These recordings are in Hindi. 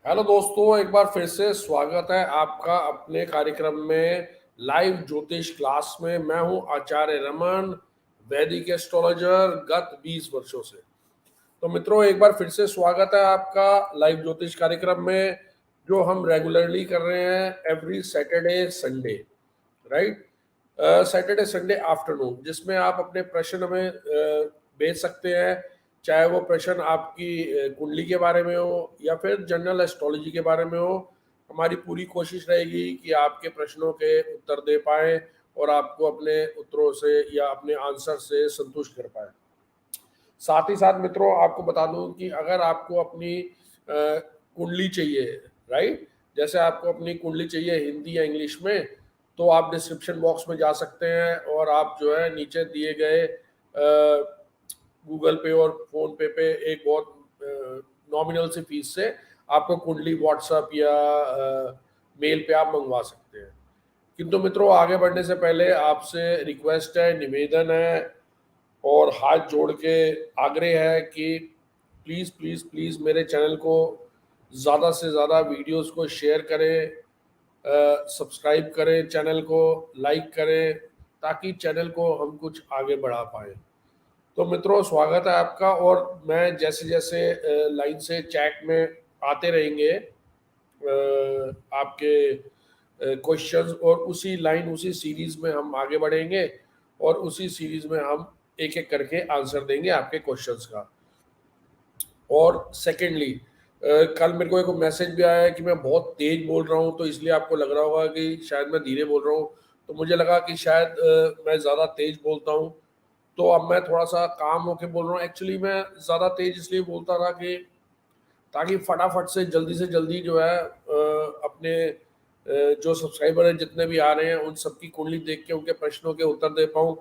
हेलो दोस्तों, एक बार फिर से स्वागत है आपका अपने कार्यक्रम में लाइव ज्योतिष क्लास में। मैं हूं आचार्य रमन, वैदिक एस्ट्रोलॉजर गत 20 वर्षों से। तो मित्रों, एक बार फिर से स्वागत है आपका लाइव ज्योतिष कार्यक्रम में, जो हम रेगुलरली कर रहे हैं every Saturday Sunday, right. Saturday Sunday afternoon, जिसमें आप अपने प्रश्न हमें भेज सकते हैं, चाहे वो प्रश्न आपकी कुंडली के बारे में हो या फिर जनरल एस्ट्रोलॉजी के बारे में हो। हमारी पूरी कोशिश रहेगी कि आपके प्रश्नों के उत्तर दे पाए और आपको अपने उत्तरों से या अपने आंसर से संतुष्ट कर पाए। साथ ही साथ मित्रों, आपको बता दूं कि अगर आपको अपनी कुंडली चाहिए, राइट, जैसे आपको अपनी कुंडली चाहिए हिंदी या इंग्लिश में, तो आप डिस्क्रिप्शन बॉक्स में जा सकते हैं और आप जो है नीचे दिए गए गूगल पे और फोन पे एक बहुत नॉमिनल सी फीस से आपको कुंडली व्हाट्सएप या मेल पे आप मंगवा सकते हैं। किंतु मित्रों, आगे बढ़ने से पहले आपसे रिक्वेस्ट है, निवेदन है और हाथ जोड़ के आग्रह है कि प्लीज़ प्लीज़ प्लीज़ मेरे चैनल को ज़्यादा से ज़्यादा वीडियोस को शेयर करें, सब्सक्राइब करें, चैनल को लाइक करें, ताकि चैनल को हम कुछ आगे बढ़ा पाएँ। तो मित्रों, स्वागत है आपका। और मैं जैसे जैसे लाइन से चैट में आते रहेंगे आपके क्वेश्चंस, और उसी लाइन उसी सीरीज में हम आगे बढ़ेंगे और उसी सीरीज में हम एक एक करके आंसर देंगे आपके क्वेश्चंस का। और सेकेंडली, कल मेरे को एक मैसेज भी आया है कि मैं बहुत तेज बोल रहा हूँ, तो इसलिए आपको लग रहा होगा कि शायद मैं धीरे बोल रहा हूँ। तो मुझे लगा कि शायद मैं ज़्यादा तेज बोलता हूँ, तो अब मैं थोड़ा सा काम होके बोल रहा हूँ। एक्चुअली मैं ज़्यादा तेज इसलिए बोलता था कि ताकि फटाफट से जल्दी जो है अपने जो सब्सक्राइबर हैं जितने भी आ रहे हैं उन सबकी कुंडली देख के उनके प्रश्नों के उत्तर दे पाऊँ।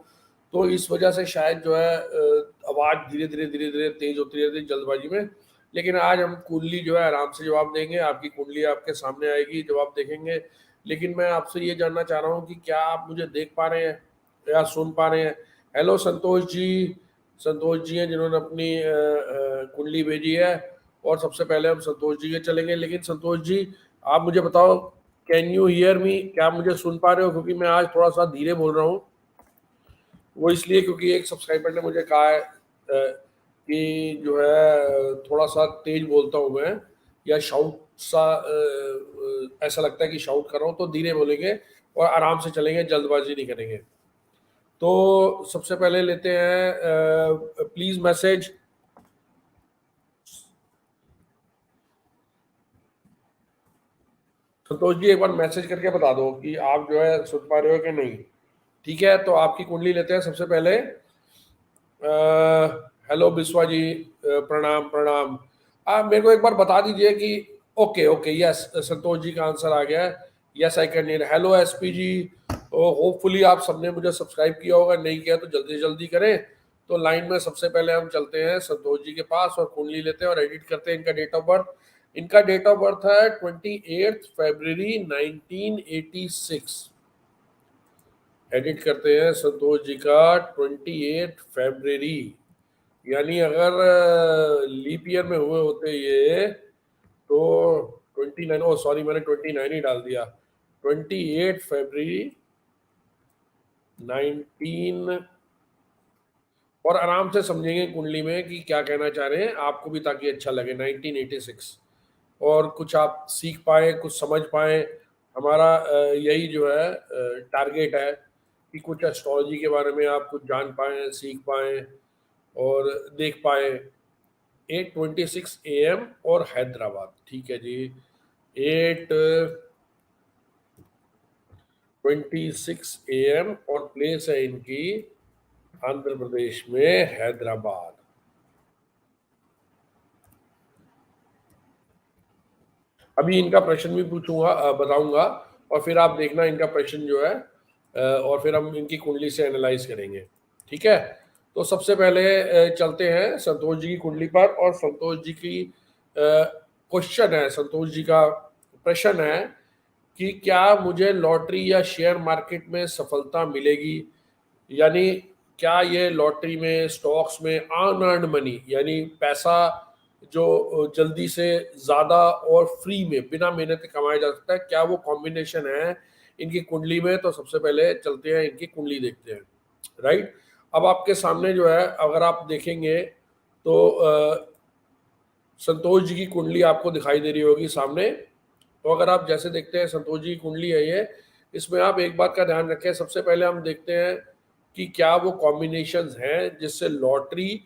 तो इस वजह से शायद जो है आवाज़ धीरे धीरे तेज होती रहती है जल्दबाजी में। लेकिन आज हम कुंडली जो है आराम से जवाब देंगे, आपकी कुंडली आपके सामने आएगी, जवाब देखेंगे। लेकिन मैं आपसे ये जानना चाह रहा हूँ कि क्या आप मुझे देख पा रहे हैं या सुन पा रहे हैं? हेलो संतोष जी। संतोष जी हैं जिन्होंने अपनी कुंडली भेजी है। और सबसे पहले हम संतोष जी के चलेंगे। लेकिन संतोष जी, आप मुझे बताओ, कैन यू हियर मी? क्या आप मुझे सुन पा रहे हो? क्योंकि मैं आज थोड़ा सा धीरे बोल रहा हूँ। वो इसलिए क्योंकि एक सब्सक्राइबर ने मुझे कहा है कि जो है थोड़ा सा तेज बोलता हूँ मैं, या शाउट सा ऐसा लगता है कि शाउट कर रहा हूँ। तो धीरे बोलेंगे और आराम से चलेंगे, जल्दबाजी नहीं करेंगे। तो सबसे पहले लेते हैं प्लीज मैसेज। संतोष जी, एक बार मैसेज करके बता दो कि आप जो है सुन पा रहे हो कि नहीं। ठीक है, तो आपकी कुंडली लेते हैं सबसे पहले। हेलो बिस्वा जी, प्रणाम प्रणाम। आप मेरे को एक बार बता दीजिए कि okay okay, yes, Santosh ji का आंसर आ गया है। Yes I can read. Hello SP ji, hopefully आप सबने मुझे सब्सक्राइब किया होगा, नहीं किया तो जल्दी जल्दी करें। तो लाइन में सबसे पहले हम चलते हैं संतोष जी के पास और कुंडली लेते हैं और एडिट करते हैं इनका डेट ऑफ बर्थ। इनका डेट ऑफ बर्थ है 28 फरवरी 1986। एडिट करते हैं संतोष जी का 28 फरवरी, यानी अगर लीप ईयर में हुए होते ये तो 29, ओ सॉरी, मैंने 29 ही डाल दिया। 28 फरवरी 19, और आराम से समझेंगे कुंडली में कि क्या कहना चाह रहे हैं आपको भी, ताकि अच्छा लगे। 1986, और कुछ आप सीख पाए, कुछ समझ पाए। हमारा यही जो है टारगेट है कि कुछ एस्ट्रोलॉजी के बारे में आप कुछ जान पाएँ, सीख पाएँ और देख पाएँ। 8:26 AM और हैदराबाद, ठीक है जी। 8:26 AM और प्लेस है इनकी आंध्र प्रदेश में हैदराबाद। अभी इनका प्रश्न भी पूछूंगा, बताऊंगा, और फिर आप देखना इनका प्रश्न जो है, और फिर हम इनकी कुंडली से एनालाइज करेंगे। ठीक है, तो सबसे पहले चलते हैं संतोष जी की कुंडली पर। और संतोष जी की क्वेश्चन है, संतोष जी का प्रश्न है कि क्या मुझे लॉटरी या शेयर मार्केट में सफलता मिलेगी? यानी क्या ये लॉटरी में, स्टॉक्स में अर्न मनी, यानी पैसा जो जल्दी से ज़्यादा और फ्री में बिना मेहनत के कमाया जा सकता है, क्या वो कॉम्बिनेशन है इनकी कुंडली में? तो सबसे पहले चलते हैं इनकी कुंडली देखते हैं, राइट। अब आपके सामने जो है, अगर आप देखेंगे तो संतोष जी की कुंडली आपको दिखाई दे रही होगी सामने। तो अगर आप जैसे देखते हैं संतोष जी की कुंडली है ये, इसमें आप एक बात का ध्यान रखें, सबसे पहले हम देखते हैं कि क्या वो कॉम्बिनेशंस हैं जिससे लॉटरी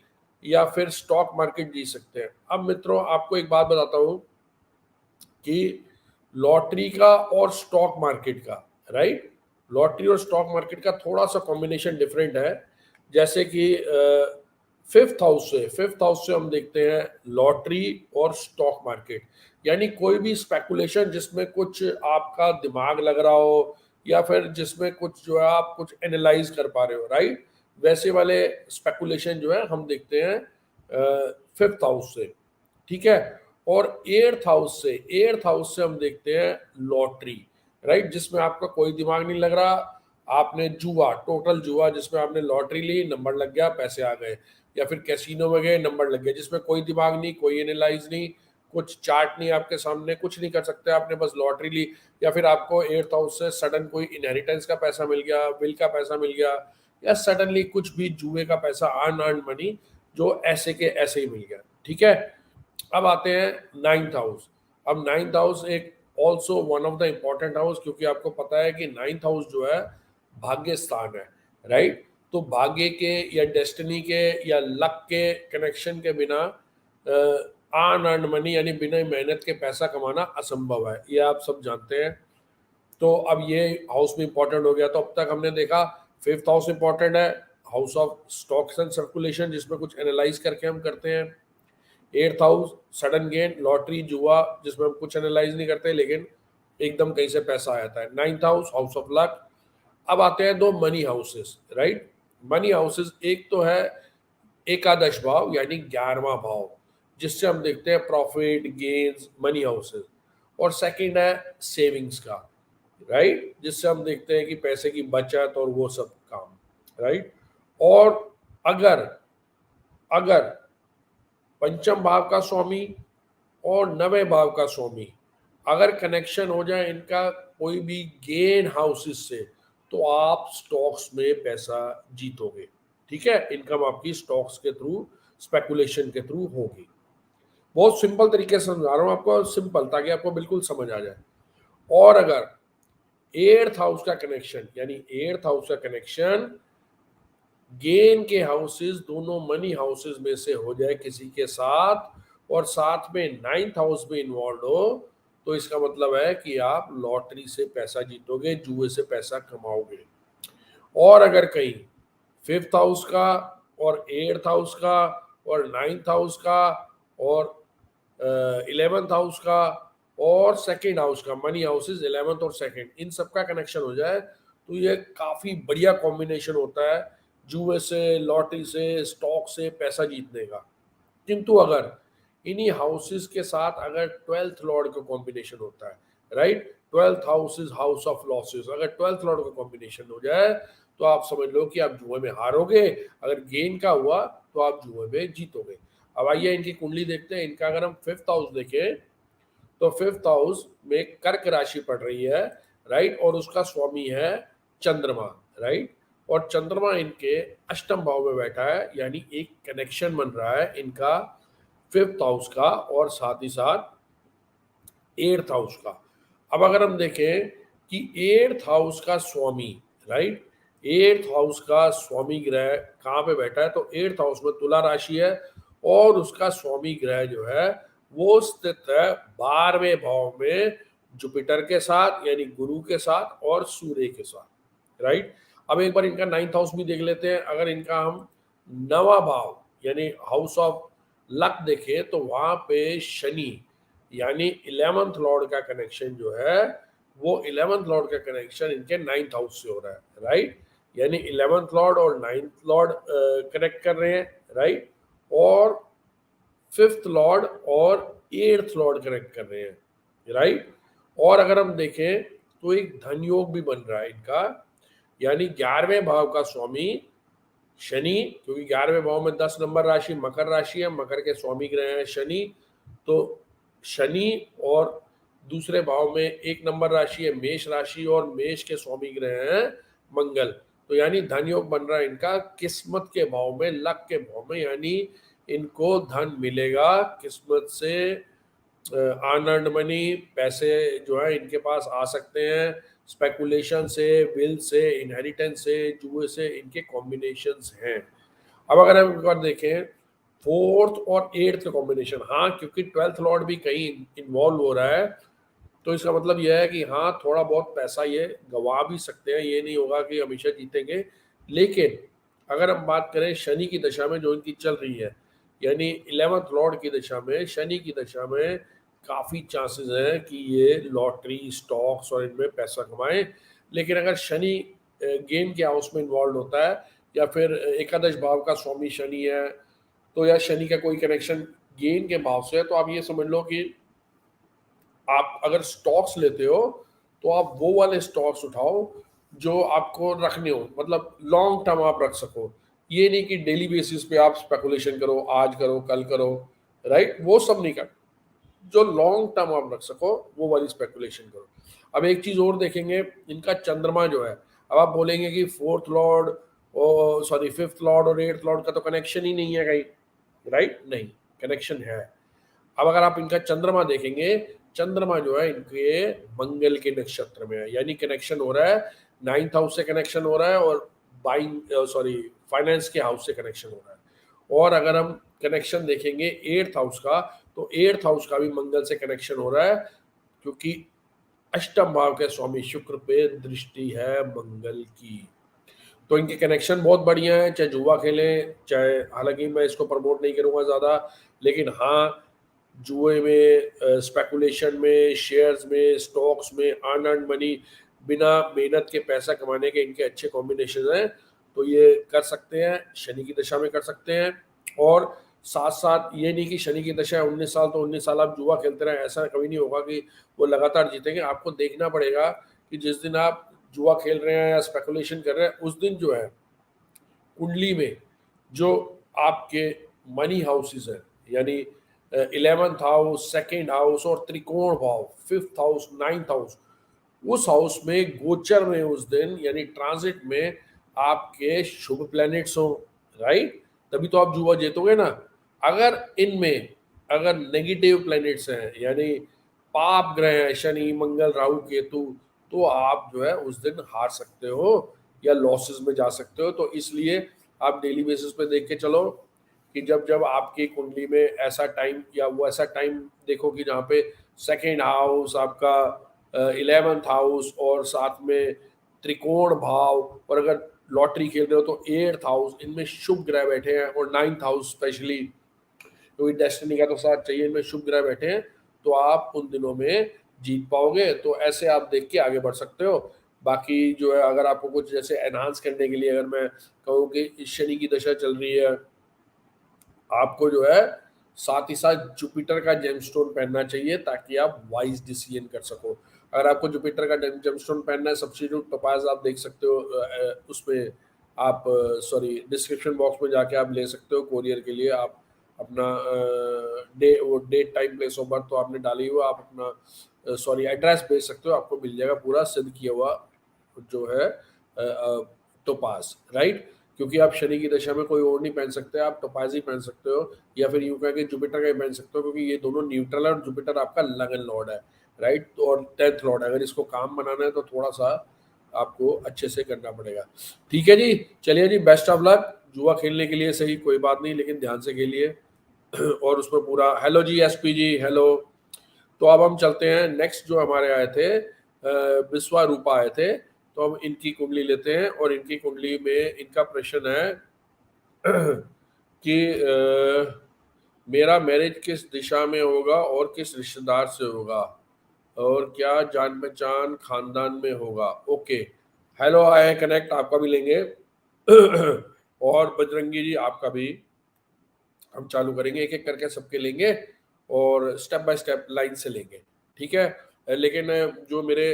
या फिर स्टॉक मार्केट जीत सकते हैं। अब मित्रों, आपको एक बात बताता हूँ कि लॉटरी का और स्टॉक मार्केट का, राइट, लॉटरी और स्टॉक मार्केट का थोड़ा सा कॉम्बिनेशन डिफरेंट है। जैसे कि फिफ्थ हाउस से हम देखते हैं लॉटरी और स्टॉक मार्केट, यानी कोई भी स्पेकुलेशन जिसमें कुछ आपका दिमाग लग रहा हो या फिर जिसमें कुछ जो है आप कुछ एनालाइज कर पा रहे हो, राइट, वैसे वाले स्पेकुलेशन जो है हम देखते हैं फिफ्थ हाउस से, ठीक है। और एट्थ हाउस से हम देखते हैं लॉटरी, राइट, जिसमें आपका कोई दिमाग नहीं लग रहा, आपने जुआ, टोटल जुआ, जिसमें आपने लॉटरी ली, नंबर लग गया, पैसे आ गए, या फिर कैसीनो में गए, नंबर लग गया, जिसमें कोई दिमाग नहीं, कोई एनालाइज नहीं, कुछ चार्ट नहीं आपके सामने, कुछ नहीं कर सकते, आपने बस लॉटरी ली। या फिर आपको एट्थ हाउस से सडन कोई इनहेरिटेंस का पैसा मिल गया, विल का पैसा मिल गया, या सडनली कुछ भी जुए का पैसा, अर्न मनी, जो ऐसे के ऐसे ही मिल गया, ठीक है। अब आते हैं नाइन्थ हाउस। अब नाइन्थ हाउस एक also one of the important house, क्योंकि आपको पता है कि नाइन्थ हाउस जो है भाग्य स्थान है, राइट। तो भाग्य के या डेस्टिनी के या लक के कनेक्शन के बिना अर्न मनी, यानी बिना मेहनत के पैसा कमाना असंभव है, ये आप सब जानते हैं। तो अब ये हाउस में इंपॉर्टेंट हो गया। तो अब तक हमने देखा फिफ्थ हाउस इंपॉर्टेंट है, house of stocks and circulation, जिसमें कुछ एनालाइज करके हम करते हैं। Eighth house sudden gain, lottery, जुआ, जिसमें हम कुछ एनालाइज नहीं करते लेकिन एकदम कहीं से पैसा आ जाता है। Ninth house, house of luck. अब आते हैं दो money houses, right. Money houses, एक तो है एकादश भाव यानी 11वां भाव, जिससे हम देखते हैं प्रॉफिट गेन्स, मनी हाउसेस। और सेकंड है सेविंग्स का, राइट, जिससे हम देखते हैं कि पैसे की बचत और वो सब काम, राइट। और अगर अगर पंचम भाव का स्वामी और नवे भाव का स्वामी अगर कनेक्शन हो जाए इनका कोई भी गेन हाउसेस से, तो आप स्टॉक्स में पैसा जीतोगे, ठीक है। इनकम आपकी स्टॉक्स के थ्रू, स्पेकुलेशन के थ्रू होगी। बहुत सिंपल तरीके से समझा रहा हूँ आपको, सिंपल, ताकि आपको बिल्कुल समझ आ जाए। और अगर एट्थ हाउस का कनेक्शन, यानी एट्थ हाउस का कनेक्शन गेन के हाउसेस, दोनों मनी हाउसेस में से हो जाए किसी के साथ, और साथ में नाइन्थ हाउस में इन्वॉल्व हो, तो इसका मतलब है कि आप लॉटरी से पैसा जीतोगे, जुए से पैसा कमाओगे। और अगर कहीं फिफ्थ हाउस का और एट्थ हाउस का और नाइन्थ हाउस का और 11th हाउस का और सेकंड हाउस का, मनी हाउसेस 11th और सेकंड, इन सब का कनेक्शन हो जाए, तो ये काफ़ी बढ़िया कॉम्बिनेशन होता है जुए से, लॉटरी से, स्टॉक से पैसा जीतने का। किंतु अगर इन्हीं हाउसेस के साथ अगर ट्वेल्थ लॉर्ड का कॉम्बिनेशन होता है, right, twelfth house is house of losses, अगर ट्वेल्थ लॉर्ड का कॉम्बिनेशन हो जाए, तो आप समझ लो कि आप जुए में हारोगे, अगर गेन का हुआ तो आप जुए में जीतोगे। अब आइए इनकी कुंडली देखते हैं। इनका अगर हम फिफ्थ हाउस देखें, तो फिफ्थ हाउस में कर्क राशि पड़ रही है, राइट, और उसका स्वामी है चंद्रमा, राइट। और चंद्रमा इनके अष्टम भाव में बैठा है, यानी एक कनेक्शन बन रहा है इनका फिफ्थ हाउस का और साथ ही साथ एट्थ हाउस का। अब अगर हम देखें कि एट्थ हाउस का स्वामी, राइट, एट्थ हाउस का स्वामी ग्रह कहाँ पे बैठा है, तो एट्थ हाउस में तुला राशि है, और उसका स्वामी ग्रह जो है वो स्थित है 12वें भाव में जुपिटर के साथ, यानी गुरु के साथ और सूर्य के साथ, राइट। अब एक बार इनका नाइन्थ हाउस भी देख लेते हैं। अगर इनका हम नवा भाव यानी हाउस ऑफ लक देखें, तो वहां पे शनि यानी 11th लॉर्ड का कनेक्शन जो है, वो 11th लॉर्ड का कनेक्शन इनके 9th हाउस से हो रहा है, राइट, यानी 11th लॉर्ड और 9th लॉर्ड कनेक्ट कर रहे हैं, राइट, और फिफ्थ लॉर्ड और 8th लॉर्ड कनेक्ट कर रहे हैं, राइट। और अगर हम देखें तो एक धन योग भी बन रहा है इनका, यानी 11वें भाव का स्वामी शनि, क्योंकि 11वें भाव में 10 नंबर राशि मकर राशि है, मकर के स्वामी ग्रह हैं शनि, तो शनि और दूसरे भाव में 1 नंबर राशि है मेष राशि और मेष के स्वामी ग्रह हैं मंगल। तो यानी धन योग बन रहा है इनका किस्मत के भाव में, लक के भाव में, यानी इनको धन मिलेगा किस्मत से, अर्नड मनी, पैसे जो है इनके पास आ सकते हैं स्पेकुलेशन से, विल से, इनहेरिटेंस से, जुए से, इनके कॉम्बिनेशंस हैं। अब अगर हम एक बार देखें फोर्थ और एट्थ का कॉम्बिनेशन, हाँ क्योंकि 12th लॉर्ड भी कहीं इन्वॉल्व हो रहा है, तो इसका मतलब यह है कि हाँ थोड़ा बहुत पैसा ये गवा भी सकते हैं, ये नहीं होगा कि हमेशा जीतेंगे। लेकिन अगर हम बात करें शनि की दशा में जो इनकी चल रही है, यानी 11th लॉर्ड की दशा में, शनि की दशा में काफ़ी चांसेस हैं कि ये लॉटरी, स्टॉक्स और इनमें पैसा कमाएं। लेकिन अगर शनि गेम के हाउस में इन्वॉल्व होता है या फिर एकादश भाव का स्वामी शनि है, तो या शनि का कोई कनेक्शन गेन के भाव से है, तो आप ये समझ लो कि आप अगर स्टॉक्स लेते हो तो आप वो वाले स्टॉक्स उठाओ जो आपको रखने हो, मतलब लॉन्ग टर्म आप रख सको। ये नहीं कि डेली बेसिस पे आप स्पेकुलेशन करो, आज करो कल करो, राइट, वो सब नहीं कर, जो लॉन्ग टर्म आप रख सको वो वाली स्पेकुलेशन करो। अब एक चीज और देखेंगे, इनका चंद्रमा जो है, अब आप बोलेंगे कि फोर्थ लॉर्ड और सॉरी फिफ्थ लॉर्ड और एट्थ लॉर्ड का तो कनेक्शन ही नहीं है कहीं, राइट, नहीं, कनेक्शन है। अब अगर आप इनका चंद्रमा देखेंगे, चंद्रमा जो है इनके मंगल के नक्षत्र में है, यानी कनेक्शन हो रहा है 9th हाउस से, कनेक्शन हो रहा है, और बाइंग सॉरी फाइनेंस के हाउस से कनेक्शन हो रहा है। और अगर हम कनेक्शन देखेंगे 8th हाउस का, तो 8th हाउस का भी मंगल से कनेक्शन हो रहा है, क्योंकि अष्टम भाव के स्वामी शुक्र पे दृष्टि है मंगल की। तो इनके कनेक्शन बहुत बढ़िया है, चाहे जुआ खेलें, चाहे, हालांकि मैं इसको प्रमोट नहीं करूंगा ज़्यादा, लेकिन हाँ जुए में, स्पेकुलेशन में, शेयर्स में, स्टॉक्स में, अर्न मनी, बिना मेहनत के पैसा कमाने के इनके अच्छे कॉम्बिनेशन हैं। तो ये कर सकते हैं, शनि की दशा में कर सकते हैं। और साथ साथ ये नहीं कि शनि की दशा है 19 साल तो 19 साल आप जुआ खेलते रहें, ऐसा कभी नहीं होगा कि वो लगातार जीतेंगे। आपको देखना पड़ेगा कि जिस दिन आप जुआ खेल रहे हैं या स्पेकुलेशन कर रहे हैं, उस दिन जो है कुंडली में जो आपके मनी हाउसेस हैं, यानी 11th हाउस, 2nd हाउस और त्रिकोण भाव, 5th हाउस, 9th हाउस, उस हाउस में गोचर में उस दिन यानी ट्रांजिट में आपके शुभ प्लैनेट्स हो, राइट, तभी तो आप जुआ जीतोगे ना। अगर इनमें अगर नेगेटिव प्लैनेट्स हैं, यानी पाप ग्रह हैं, शनि, मंगल, राहु, केतु, तो आप जो है उस दिन हार सकते हो या लॉसेस में जा सकते हो। तो इसलिए आप डेली बेसिस पे देख के चलो कि जब जब आपकी कुंडली में ऐसा टाइम या वो ऐसा टाइम देखो कि जहाँ पे 2nd हाउस आपका, 11th हाउस और साथ में त्रिकोण भाव, और अगर लॉटरी खेल रहे हो तो 8th हाउस, इनमें शुभ ग्रह बैठे हैं, और 9th हाउस स्पेशली, क्योंकि डेस्टिनी का तो साथ चाहिए, इनमें शुभ ग्रह बैठे हैं, तो आप उन दिनों में जीत पाओगे। तो ऐसे आप देख के आगे बढ़ सकते हो। बाकी जो है अगर आपको कुछ जैसे एनहांस करने के लिए अगर मैं कहूँ कि शनि की दशा चल रही है, आपको जो है साथ ही साथ जुपिटर का जेमस्टोन पहनना चाहिए ताकि आप वाइज डिसीजन कर सको। अगर आपको जुपिटर का जेमस्टोन पहनना है, सब्स्टिट्यूट टोपाज आप देख सकते हो, उसमें आप सॉरी डिस्क्रिप्शन बॉक्स में जाके आप ले सकते हो। कोरियर के लिए आप अपना वो date time place of birth तो आपने डाली हुआ, आप अपना सॉरी एड्रेस भेज सकते हो, आपको मिल जाएगा पूरा सिद्ध किया हुआ जो है टोपाज, राइट। क्योंकि आप शनि की दशा में कोई और नहीं पहन सकते, आप टोपाज ही पहन सकते हो, या फिर यूं कह के जुपिटर का ही पहन सकते हो, क्योंकि ये दोनों न्यूट्रल है और जुपिटर आपका लगन लॉर्ड है, राइट, और 10th लॉर्ड है। अगर इसको काम बनाना है तो थोड़ा सा आपको अच्छे से करना पड़ेगा। ठीक है जी, चलिए जी, बेस्ट ऑफ लक। जुआ खेलने के लिए सही कोई बात नहीं, लेकिन ध्यान से खेलिए और उसमें पूरा। हेलो जी एसपी जी, हेलो। तो अब हम चलते हैं नेक्स्ट, जो हमारे आए थे विश्वा रूपा आए थे, तो हम इनकी कुंडली लेते हैं। और इनकी कुंडली में इनका प्रश्न है कि मेरा मैरिज किस दिशा में होगा और किस रिश्तेदार से होगा, और क्या जान पहचान खानदान में होगा। ओके, हेलो आए कनेक्ट, आपका भी लेंगे और बजरंगी जी आपका भी हम चालू करेंगे, एक एक करके सबके लेंगे और स्टेप बाय स्टेप लाइन से लेंगे, ठीक है। लेकिन जो मेरे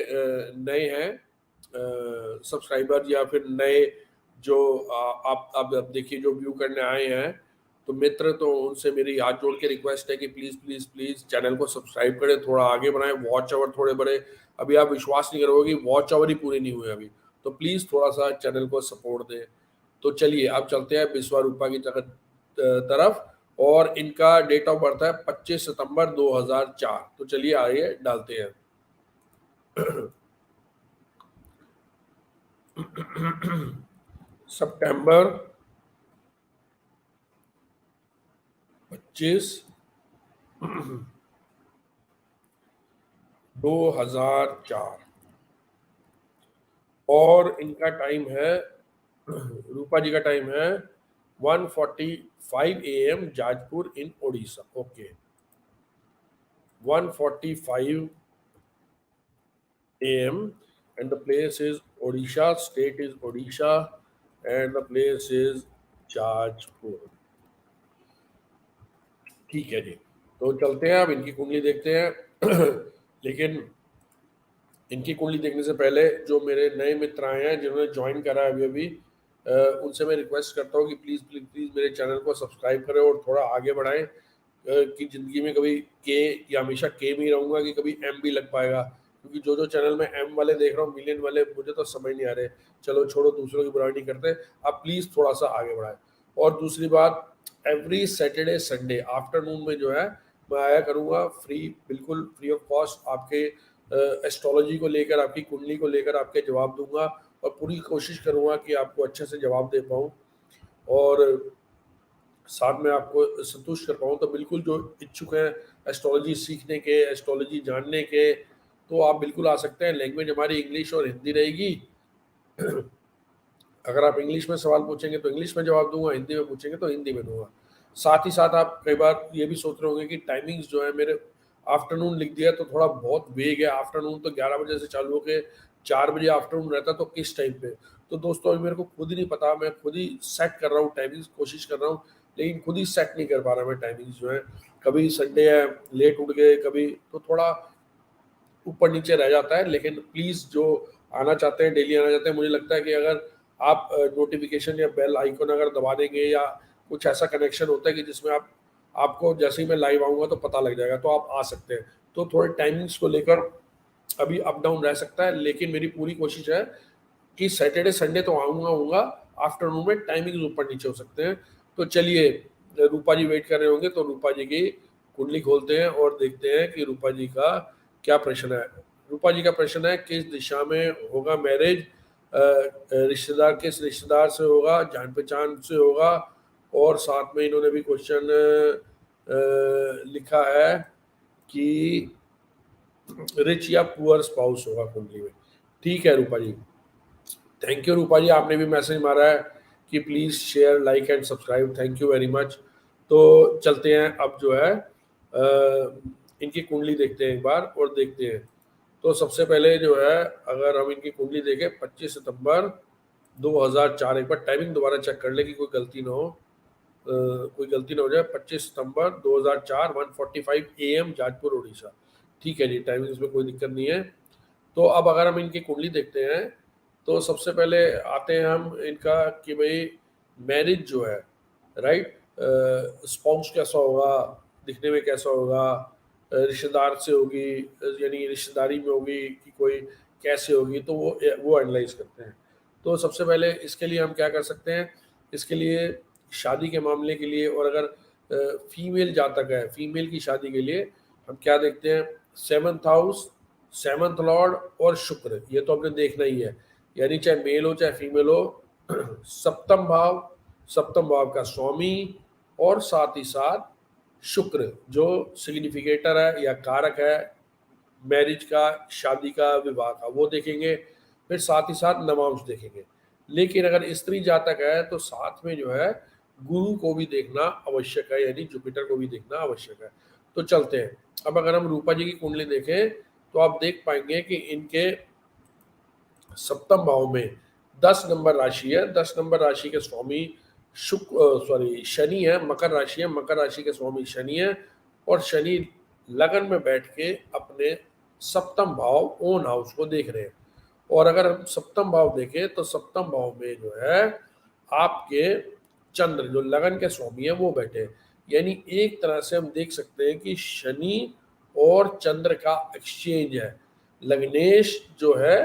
नए हैं सब्सक्राइबर या फिर नए जो आप अब देखिए जो व्यू करने आए हैं तो मित्र, तो उनसे मेरी हाथ जोड़ के रिक्वेस्ट है कि प्लीज प्लीज प्लीज चैनल को सब्सक्राइब करें, थोड़ा आगे बढ़ाएं, वॉच आवर थोड़े बड़े। अभी आप विश्वास नहीं करोगे कि वॉच आवर ही पूरे नहीं हुए अभी, तो प्लीज थोड़ा सा चैनल को सपोर्ट दें। तो चलिए अब चलते हैं विश्वरूपा की तरफ, और इनका डेट ऑफ बर्थ है 25 सितंबर 2004। तो चलिए आगे डालते हैं। सितंबर 25 2004, और इनका टाइम है, रूपा जी का टाइम है 1:45 AM Jajpur in Odisha. Okay, 1:45 AM, and the place is Odisha, state is Odisha, and the place is Jajpur. ठीक है जी, तो चलते हैं अब इनकी कुंडली देखते हैं। लेकिन इनकी कुंडली देखने से पहले जो मेरे नए मित्र आए हैं जिन्होंने ज्वाइन करा है अभी अभी, उनसे मैं रिक्वेस्ट करता हूँ कि प्लीज़ प्लीज़ प्लीज़ मेरे चैनल को सब्सक्राइब करें और थोड़ा आगे बढ़ाएं, कि ज़िंदगी में कभी के या हमेशा के में ही रहूँगा कि कभी एम भी लग पाएगा, क्योंकि जो जो चैनल में एम वाले देख रहा हूँ, मिलियन वाले, मुझे तो समझ नहीं आ रहे। चलो छोड़ो, दूसरों की बुराई नहीं करते, आप प्लीज़ थोड़ा सा आगे बढ़ाएं। और दूसरी बात, एवरी सैटरडे संडे आफ्टरनून में जो है मैं आया करूँगा फ्री, बिल्कुल फ्री ऑफ कॉस्ट, आपके एस्ट्रोलॉजी को लेकर, आपकी कुंडली को लेकर आपके जवाब दूंगा, और पूरी कोशिश करूंगा कि आपको अच्छे से जवाब दे पाऊँ और साथ में आपको संतुष्ट कर पाऊँ। तो बिल्कुल जो इच्छुक हैं एस्ट्रोलॉजी सीखने के, एस्ट्रोलॉजी जानने के, तो आप बिल्कुल आ सकते हैं। लैंग्वेज हमारी इंग्लिश और हिंदी रहेगी। अगर आप इंग्लिश में सवाल पूछेंगे तो इंग्लिश में जवाब दूंगा, हिंदी में पूछेंगे तो हिंदी में दूंगा। साथ ही साथ आप कई बार ये भी सोच रहे होंगे कि टाइमिंग्स जो है मेरे, आफ्टरनून लिख दिया तो थोड़ा बहुत वेग है। आफ्टरनून तो 11 बजे से चालू होकर 4 बजे आफ्टरनून रहता, तो किस टाइम पे? तो दोस्तों अभी मेरे को खुद ही नहीं पता, मैं खुद ही सेट कर रहा हूँ टाइमिंग्स, कोशिश कर रहा हूँ, लेकिन खुद ही सेट नहीं कर पा रहा मैं टाइमिंग्स जो है। कभी संडे है लेट उठ गए, कभी तो थोड़ा ऊपर नीचे रह जाता है। लेकिन प्लीज़ जो आना चाहते हैं, डेली आना चाहते हैं, मुझे लगता है कि अगर आप नोटिफिकेशन या बेल आइकन अगर दबा देंगे, या कुछ ऐसा कनेक्शन होता है कि जिसमें आपको जैसे ही मैं लाइव आऊँगा तो पता लग जाएगा, तो आप आ सकते हैं। तो थोड़े टाइमिंग्स को लेकर अभी अप डाउन रह सकता है, लेकिन मेरी पूरी कोशिश है कि सैटरडे संडे तो आऊँगा। आफ्टरनून में टाइमिंग्स ऊपर नीचे हो सकते हैं। तो चलिए, रूपा जी वेट कर रहे होंगे, तो रूपा जी की कुंडली खोलते हैं और देखते हैं कि रूपा जी का क्या प्रश्न है। रूपा जी का प्रश्न है, किस दिशा में होगा मैरिज, रिश्तेदार, किस रिश्तेदार से होगा, जान पहचान से होगा, और साथ में इन्होंने भी क्वेश्चन लिखा है कि रिच या पुअर स्पाउस होगा कुंडली में। ठीक है रूपा जी, थैंक यू रूपा जी, आपने भी मैसेज मारा है कि please share, like and subscribe, thank you very much. तो चलते हैं अब जो है इनकी कुंडली देखते हैं एक बार, और देखते हैं। तो सबसे पहले जो है, अगर हम इनकी कुंडली देखें 25 सितंबर 2004, एक बार टाइमिंग दोबारा चेक कर ले कि कोई गलती ना हो, कोई गलती ना हो जाए। 25 सितंबर 2004, 1:45 AM जाजपुर उड़ीसा। ठीक है जी, टाइमिंग में कोई दिक्कत नहीं है। तो अब अगर हम इनकी कुंडली देखते हैं, तो सबसे पहले आते हैं हम इनका कि भाई मैरिज जो है, राइट, स्पाउस कैसा होगा, दिखने में कैसा होगा, रिश्तेदार से होगी, यानी रिश्तेदारी में होगी कि कोई कैसे होगी, तो वो एनालाइज करते हैं। तो सबसे पहले इसके लिए हम क्या कर सकते हैं, इसके लिए शादी के मामले के लिए, और अगर फीमेल जातक है, फीमेल की शादी के लिए हम क्या देखते हैं, 7th हाउस, 7th लॉर्ड और शुक्र, ये तो हमने देखना ही है, यानी चाहे मेल हो चाहे फीमेल हो। सप्तम भाव, सप्तम भाव का स्वामी, और साथ ही साथ शुक्र जो सिग्निफिकेटर है या कारक है मैरिज का, शादी का, विवाह का, वो देखेंगे। फिर साथ ही साथ नवांश देखेंगे। लेकिन अगर स्त्री जातक है तो साथ में जो है गुरु को भी देखना आवश्यक है, यानी जुपिटर को भी देखना आवश्यक है। तो चलते हैं। अब अगर हम रूपा जी की कुंडली देखें तो आप देख पाएंगे कि इनके सप्तम भाव में 10 नंबर राशि है। 10 नंबर राशि के स्वामी शनि है, मकर राशि है, मकर राशि के स्वामी शनि है, और शनि लगन में बैठ के अपने सप्तम भाव ओन हाउस को देख रहे हैं। और अगर हम सप्तम भाव देखें तो सप्तम भाव में जो है आपके चंद्र जो लगन के स्वामी है वो बैठे। यानी एक तरह से हम देख सकते हैं कि शनि और चंद्र का एक्सचेंज है। लग्नेश जो है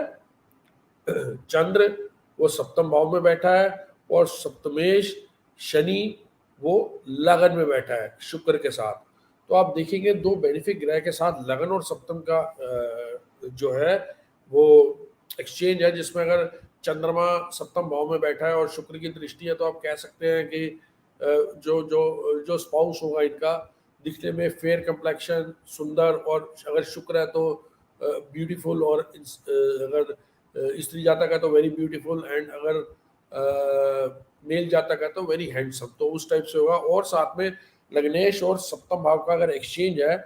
चंद्र वो सप्तम भाव में बैठा है, और सप्तमेश शनि वो लगन में बैठा है शुक्र के साथ। तो आप देखेंगे दो बेनिफिक ग्रह के साथ लगन और सप्तम का जो है वो एक्सचेंज है, जिसमें अगर चंद्रमा सप्तम भाव में बैठा है और शुक्र की दृष्टि है, तो आप कह सकते हैं कि जो जो जो स्पाउस होगा इनका दिखने में फेयर कंप्लेक्शन, सुंदर, और अगर शुक्र है तो ब्यूटीफुल, और अगर स्त्री जातक है तो वेरी ब्यूटीफुल, एंड अगर मेल जातक है तो वेरी हैंडसम, तो उस टाइप से होगा। और साथ में लग्नेश और सप्तम भाव का अगर एक्सचेंज है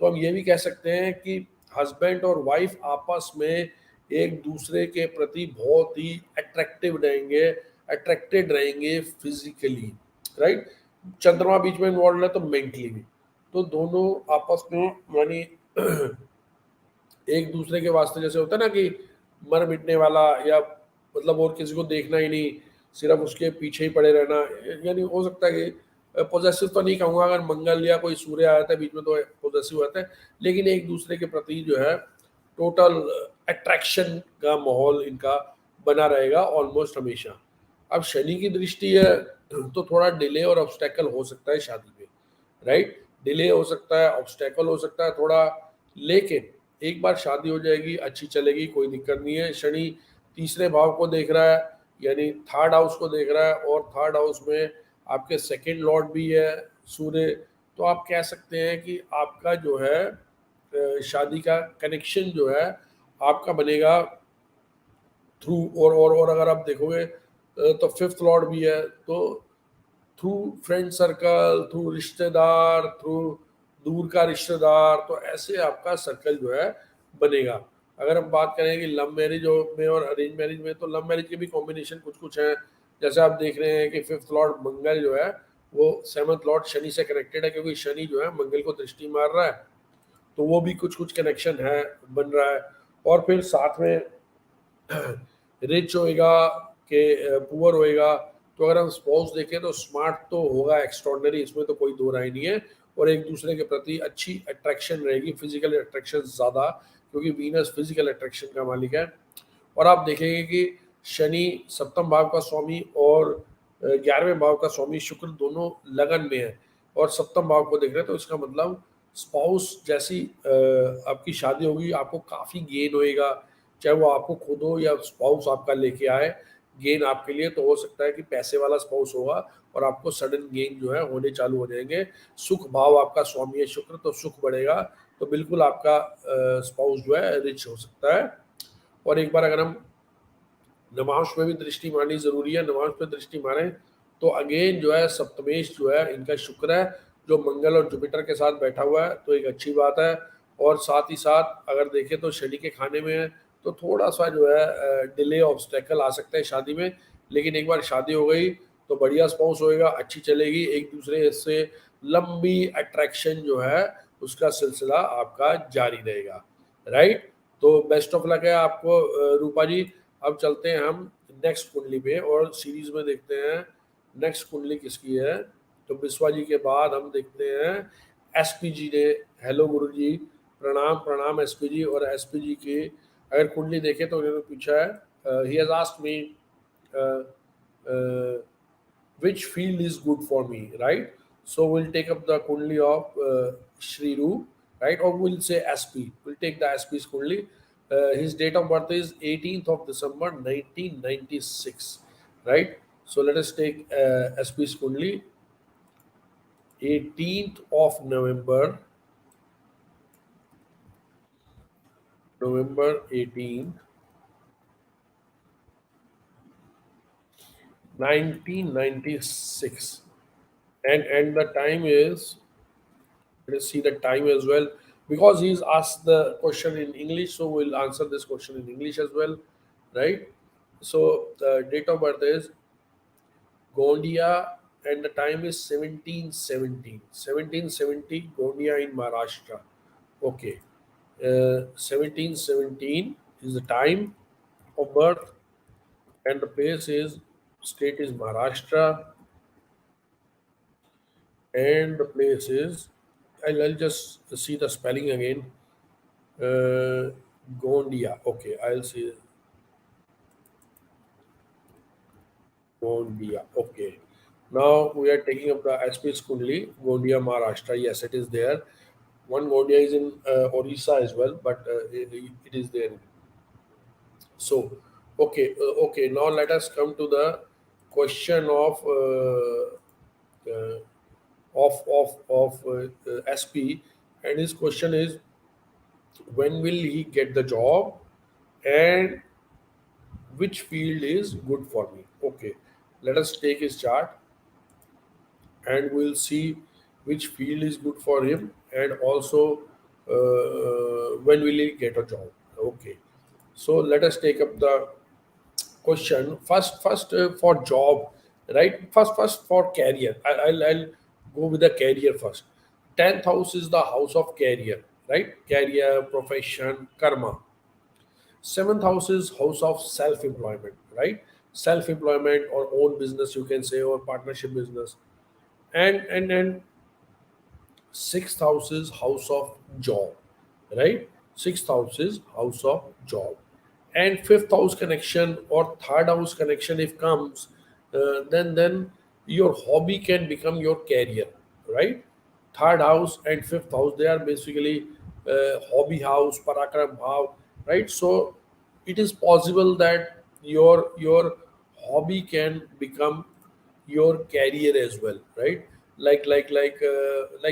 तो हम ये भी कह सकते हैं कि हस्बैंड और वाइफ आपस में एक दूसरे के प्रति बहुत ही अट्रैक्टिव रहेंगे, अट्रैक्टेड रहेंगे फिजिकली, राइट। चंद्रमा बीच में इन्वॉल्व है तो मेंटली भी, तो दोनों आपस में यानी एक दूसरे के वास्ते, जैसे होता है ना कि मर मिटने वाला, या मतलब और किसी को देखना ही नहीं, सिर्फ उसके पीछे ही पड़े रहना, यानी हो सकता है कि पोजेसिव तो नहीं कहूँगा, अगर मंगल या कोई सूर्य आ जाता है बीच में तो पोजेसिव होता है, लेकिन एक दूसरे के प्रति जो है टोटल अट्रैक्शन का माहौल इनका बना रहेगा ऑलमोस्ट हमेशा। अब शनि की दृष्टि है तो थोड़ा डिले और ऑब्स्टेकल हो सकता है शादी में, राइट। डिले हो सकता है, ऑब्स्टेकल हो सकता है थोड़ा, लेकिन एक बार शादी हो जाएगी, अच्छी चलेगी, कोई दिक्कत नहीं है। शनि तीसरे भाव को देख रहा है, यानी थर्ड हाउस को देख रहा है, और थर्ड हाउस में आपके सेकंड लॉर्ड भी है सूर्य। तो आप कह सकते हैं कि आपका जो है शादी का कनेक्शन जो है आपका बनेगा थ्रू, और अगर आप देखोगे तो फिफ्थ लॉर्ड भी है, तो थ्रू फ्रेंड सर्कल, थ्रू रिश्तेदार, थ्रू दूर का रिश्तेदार, तो ऐसे आपका सर्कल जो है बनेगा। अगर हम बात करें कि लव मैरिज में और अरेंज मैरिज में, तो लव मैरिज के भी कॉम्बिनेशन कुछ कुछ हैं। जैसे आप देख रहे हैं कि फिफ्थ लॉर्ड मंगल जो है वो सेवंथ लॉर्ड शनि से कनेक्टेड है, क्योंकि शनि जो है मंगल को दृष्टि मार रहा है, तो वो भी कुछ कुछ कनेक्शन है, बन रहा है। और फिर साथ में रिच होएगा कि पुअर होएगा, तो अगर हम स्पाउस देखें तो स्मार्ट तो होगा एक्स्ट्रॉर्डनरी, इसमें तो कोई दो राय नहीं है, और एक दूसरे के प्रति अच्छी अट्रैक्शन रहेगी, फिजिकल अट्रैक्शन ज़्यादा, क्योंकि वीनस फिजिकल अट्रैक्शन का मालिक है। और आप देखेंगे कि शनि सप्तम भाव का स्वामी और 11वें भाव का स्वामी शुक्र दोनों लगन में है और सप्तम भाव को देख रहे हैं, तो इसका मतलब स्पाउस जैसी आपकी शादी होगी, आपको काफ़ी गेन होएगा, चाहे वो आपको खुद हो या स्पाउस आपका लेके आए। गेन आपके लिए तो हो सकता है कि पैसे वाला स्पाउस होगा और आपको सडन गेन जो है होने चालू हो जाएंगे। सुख भाव आपका स्वामी है शुक्र, तो सुख बढ़ेगा, तो बिल्कुल आपका स्पाउस जो है रिच हो सकता है। और एक बार अगर हम नवांश में भी दृष्टि मारनी जरूरी है, नवांश पे दृष्टि मारें तो अगेन जो है सप्तमेश जो है इनका शुक्र है, जो मंगल और जुपिटर के साथ बैठा हुआ है, तो एक अच्छी बात है। और साथ ही साथ अगर देखें तो शनि के खाने में है, तो थोड़ा सा जो है डिले ऑब्स्टेकल आ सकता है शादी में, लेकिन एक बार शादी हो गई तो बढ़िया स्पाउस होएगा, अच्छी चलेगी, एक दूसरे से लंबी अट्रैक्शन जो है उसका सिलसिला आपका जारी रहेगा, राइट। तो बेस्ट ऑफ लक है आपको रूपा जी। अब चलते हैं हम नेक्स्ट कुंडली पे और सीरीज में देखते हैं नेक्स्ट कुंडली किसकी है। तो बिस्वा जी के बाद हम देखते हैं एसपी जी ने। हेलो गुरु जी, प्रणाम प्रणाम एसपी जी। और एसपी जी की अगर कुंडली देखें तो उन्होंने पूछा है, he has asked me which field is good for me, right? So we'll take up the kundli of Shri Ru, right? Or we'll say SP. We'll take the SP's kundli. His date of birth is 18th of December 1996, right? So let us take SP's kundli. 18th of November 18th, 1996, and the time is, let's see the time as well, because he's asked the question in English, so we'll answer this question in English as well, right? So the date of birth is Gondia, and the time is 1770 Gondia in Maharashtra. Okay, 1717 is the time of birth, and the place is State is Maharashtra, and the place is, I'll just see the spelling again. Uh, Gondia. Okay, I'll see Gondia. Okay. Now we are taking up the SPS Kundli, Gondia, Maharashtra. Yes, it is there. One Gondia is in Orissa as well, but it is there. So, okay, okay. Now let us come to the question uh, of SP, and his question is, when will he get the job, and which field is good for me? Okay, let us take his chart, and we'll see which field is good for him, and also when will he get a job. Okay, so let us take up the question first for job, right? First for career. I'll go with the career first. 10th house is the house of career, right? Career, profession, karma. Seventh house is house of self-employment, right? Self-employment or own business, you can say, or partnership business. And sixth house is house of job, right? Sixth house is house of job, and fifth house connection or third house connection if comes, then your hobby can become your career, right? Third house and fifth house, they are basically hobby house, parakram bhav, right? So it is possible that your hobby can become your career as well, right? Like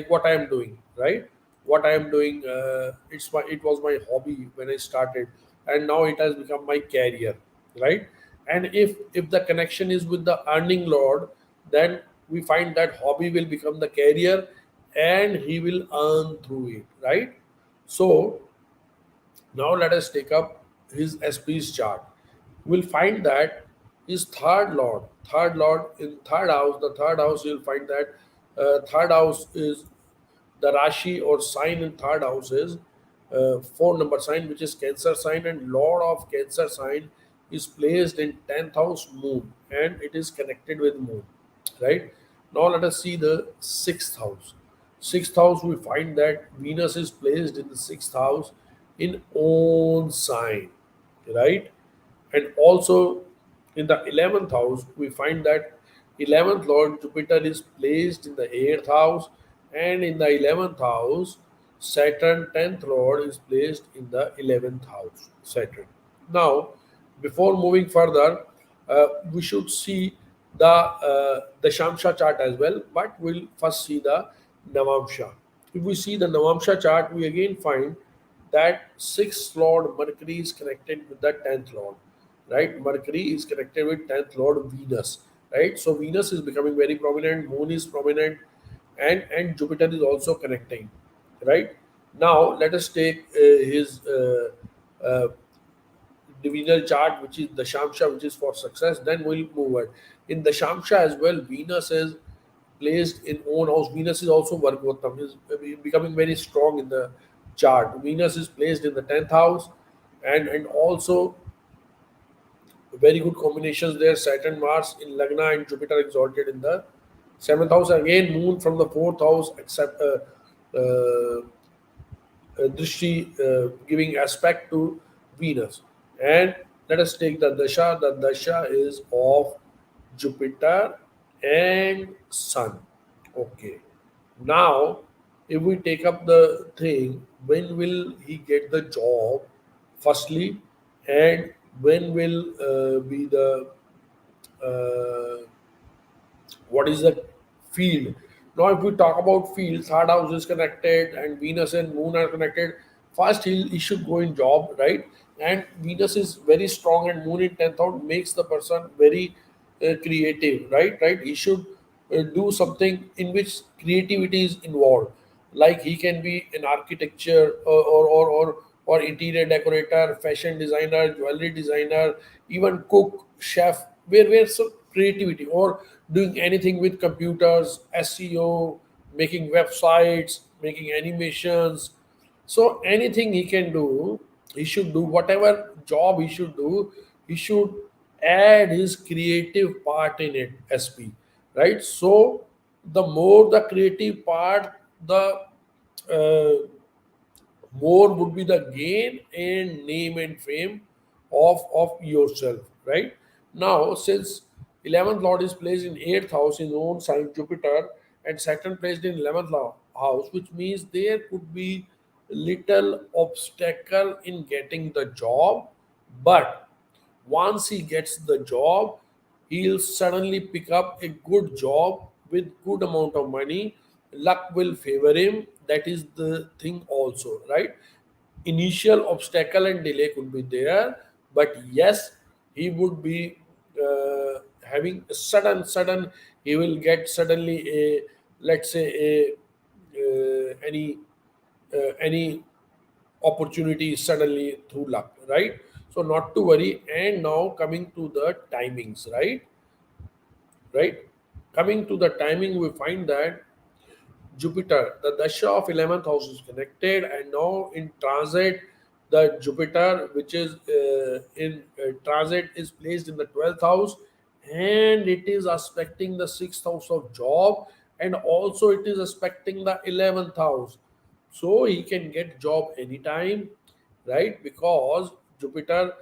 what I am doing, right? What I am doing, it was my hobby when I started, and now it has become my career, right? And if the connection is with the earning lord, then we find that hobby will become the career, and he will earn through it, right? So now let us take up his SP's chart. We'll find that his third lord in third house, the third house, you'll find that third house is the Rashi or sign in third house is 4 number sign, which is Cancer sign, and Lord of Cancer sign is placed in 10th house Moon, and it is connected with Moon, right? Now let us see the sixth house. Sixth house, we find that Venus is placed in the sixth house in own sign, right? And also in the 11th house, we find that 11th Lord Jupiter is placed in the 8th house, and in the 11th house, Saturn 10th Lord is placed in the 11th house. Saturn. Now, before moving further, we should see the Shamsha chart as well, but we'll first see the Navamsha. If we see the Navamsha chart, we again find that sixth lord Mercury is connected with the 10th lord, right? Mercury is connected with 10th lord Venus, right? So Venus is becoming very prominent, Moon is prominent, and Jupiter is also connecting, right? Now let us take his uh, divisional chart, which is the Shamsha, which is for success. Then we'll move on. In the Shamsha as well, Venus is placed in own house. Venus is also Vargottam, is becoming very strong in the chart. Venus is placed in the 10th house, and also very good combinations there. Saturn, Mars in Lagna, and Jupiter exalted in the 7th house. Again, Moon from the 4th house, except uh, Drishti, giving aspect to Venus. And let us take the Dasha. The Dasha is of Jupiter and Sun. Okay. Now, if we take up the thing, when will he get the job? Firstly, and when will be the uh, what is the field? Now, if we talk about field, third house is connected, and Venus and Moon are connected. First, he should go in job, right? And Venus is very strong, and Moon in 10th house makes the person very creative, right? Right? He should do something in which creativity is involved. Like he can be an architecture or interior decorator, fashion designer, jewelry designer, even cook, chef, where some creativity, or doing anything with computers, SEO, making websites, making animations. So anything he can do, he should do whatever job he should do. He should add his creative part in it, SP, right? So the more the creative part, the uh, more would be the gain and name and fame of yourself, right? Now, since 11th lord is placed in 8th house in own sign Jupiter, and Saturn placed in 11th house, which means there could be little obstacle in getting the job, but once he gets the job, he'll suddenly pick up a good job with good amount of money. Luck will favor him. That is the thing also, right? Initial obstacle and delay could be there, but yes, he would be having a sudden. He will get suddenly a, let's say, a any opportunity suddenly through luck, right? So not to worry. And now coming to the timings, right? Coming to the timing, we find that Jupiter, the dasha of 11th house is connected, and now in transit, the Jupiter, which is in transit, is placed in the 12th house, and it is aspecting the 6th house of job, and also it is aspecting the 11th house. So he can get job anytime, right? Because Jupiter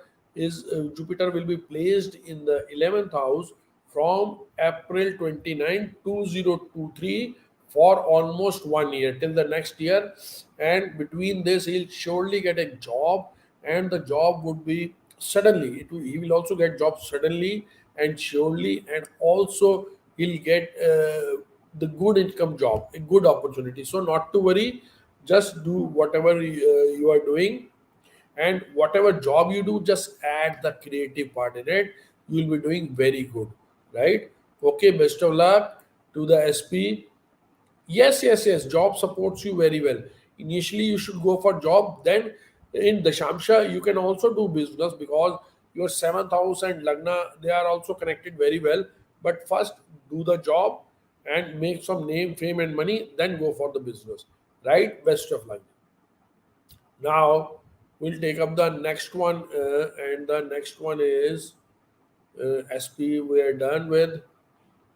will be placed in the 11th house from April 29, 2023 for almost 1 year till the next year, and between this he'll surely get a job, and the job would be suddenly he will also get job suddenly and surely, and also he'll get the good income job, a good opportunity. So not to worry, just do whatever you are doing, and whatever job you do, just add the creative part in it. You will be doing very good, right? Okay, best of luck to the SP. Yes, yes, yes. Job supports you very well. Initially, you should go for job. Then, in Dashamsha, you can also do business because your seventh house and Lagna, they are also connected very well. But first, do the job and make some name, fame, and money. Then go for the business. Right? Best of luck. Now, we'll take up the next one, and the next one is SP. We are done with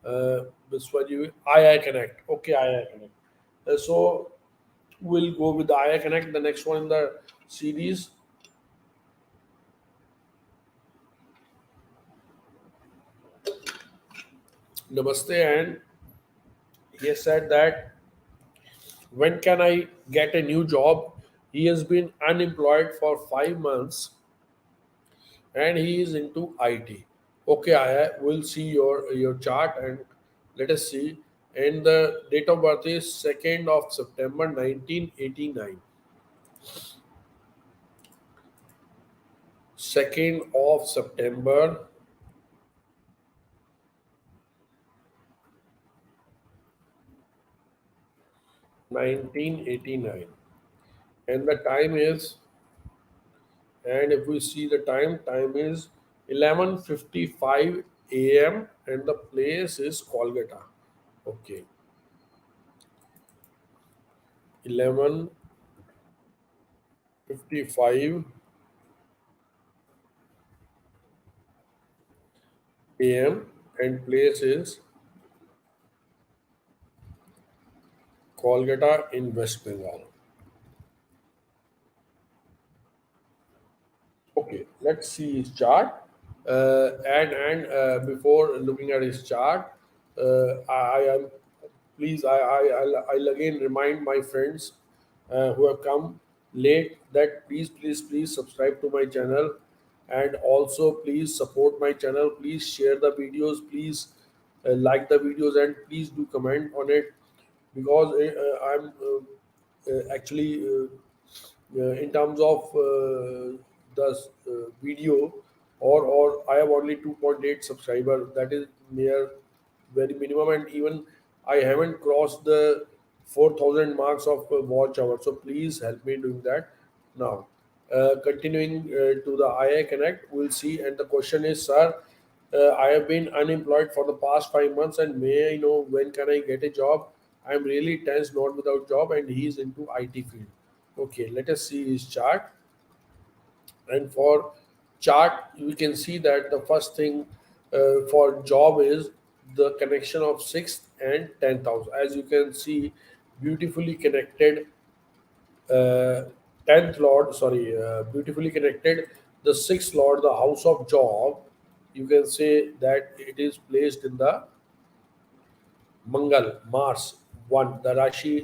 Viswaji. II Connect. Okay, II Connect. So we'll go with the IA Connect, the next one in the series. Namaste, and he has said that when can I get a new job? He has been unemployed for 5 months and he is into IT. Okay, I will see your chart and let us see. And the date of birth is 2nd of September 1989. 2nd of September 1989. And the time is, and if we see the time is 11:55 a.m. and the place is Kolkata. Okay, 11:55 a.m. and place is Kolkata in West Bengal. Okay, let's see his chart. And before looking at his chart, I am please I'll again remind my friends who have come late that please subscribe to my channel, and also please support my channel. Please share the videos. Please like the videos, and please do comment on it because I'm actually in terms of the video, or I have only 2.8 subscriber. That is near very minimum, and even I haven't crossed the 4,000 marks of watch hour. So please help me doing that. Now, continuing to the IA Connect, we'll see. And the question is, sir, I have been unemployed for the past 5 months, and may I know when can I get a job? I'm really tense, not without job, and he's into IT field. Okay, let us see his chart. And for chart, we can see that the first thing for job is the connection of 6th and 10th house. As you can see, beautifully connected 10th lord, sorry, beautifully connected the 6th lord, the house of job. You can say that it is placed in the Mangal, Mars, 1. The Rashi,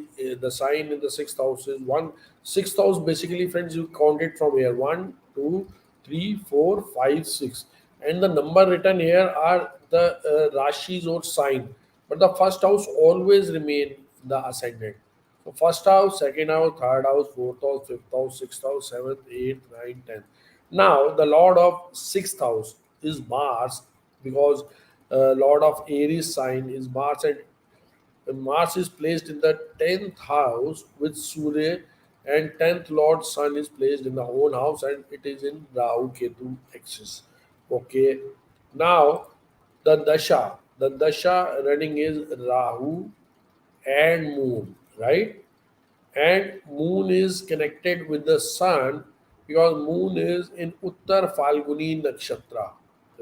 the sign in the 6th house is 1. 6th house, basically, friends, you count it from here 1, 2, 3, 4, 5, 6. And the number written here are the Rashis or sign. But the first house always remain the ascendant. So, first house, second house, third house, fourth house, fifth house, sixth house, seventh, eighth, ninth, tenth. Now, the lord of 6th house is Mars because lord of Aries sign is Mars, and Mars is placed in the 10th house with Surya, and 10th Lord Sun is placed in the own house, and it is in Rahu Ketu axis. Okay. Now the Dasha running is Rahu and Moon, right? And Moon is connected with the Sun because Moon is in Uttar Falguni Nakshatra,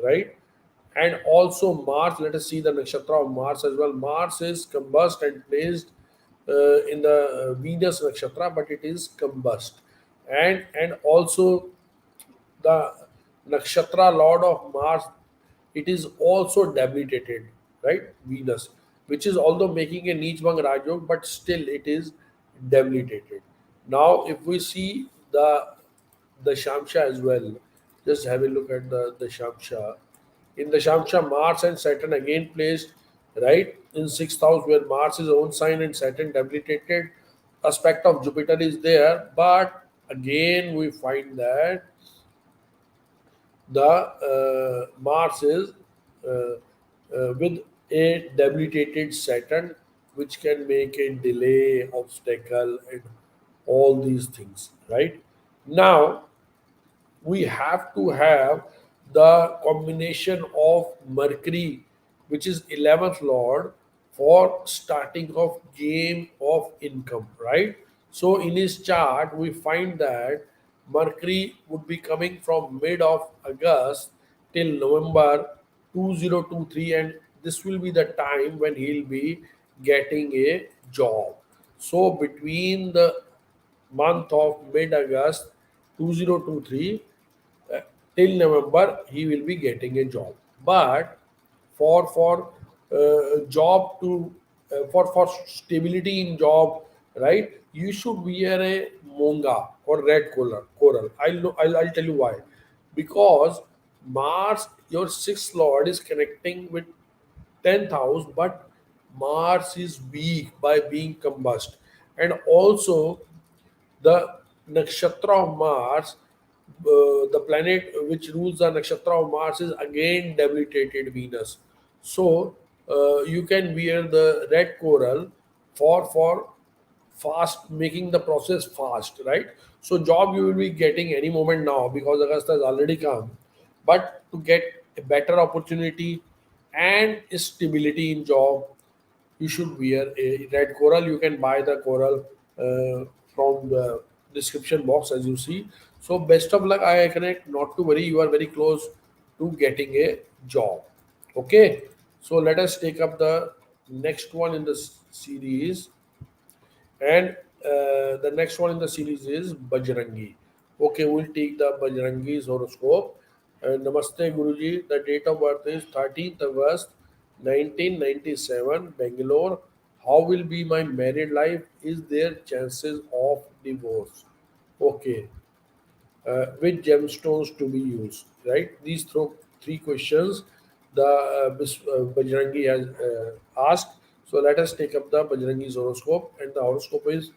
right? And also Mars, let us see the nakshatra of Mars as well. Mars is combust and placed in the Venus nakshatra, but it is combust. And also the nakshatra lord of Mars, it is also debilitated, right? Venus, which is although making a Neechbang Rajyog, but still it is debilitated. Now, if we see the Shamsha as well, just have a look at the Shamsha. In the Shamsha, Mars and Saturn again placed right in 6th house where Mars is own sign and Saturn debilitated. Aspect of Jupiter is there, but again we find that the Mars is with a debilitated Saturn, which can make a delay, obstacle, and all these things. Right now, we have to have the combination of Mercury, which is 11th Lord, for starting of game of income, right? So in his chart, we find that Mercury would be coming from mid of August till November 2023, and this will be the time when he'll be getting a job. So between the month of mid August 2023 uh, till November, he will be getting a job. But for job to for stability in job, right? You should wear a monga or red coral. I'll tell you why. Because Mars, your sixth lord, is connecting with 10th house, but Mars is weak by being combust, and also the nakshatra of Mars, the planet which rules the nakshatra of Mars, is again debilitated Venus. So you can wear the red coral for fast, making the process fast, right? So job you will be getting any moment now because Augusta has already come. But to get a better opportunity and stability in job, you should wear a red coral. You can buy the coral from the description box as you see. So best of luck, I connect. Not to worry, you are very close to getting a job. Okay, so let us take up the next one in the series, and the next one in the series is Bajrangi. Okay, we'll take the Bajrangi's horoscope. Namaste Guruji. The date of birth is 13th August 1997, Bangalore. How will be my married life? Is there chances of divorce? Okay, which gemstones to be used? Right? These three questions the Bajrangi has asked. So let us take up the Bajrangi's horoscope, and the horoscope is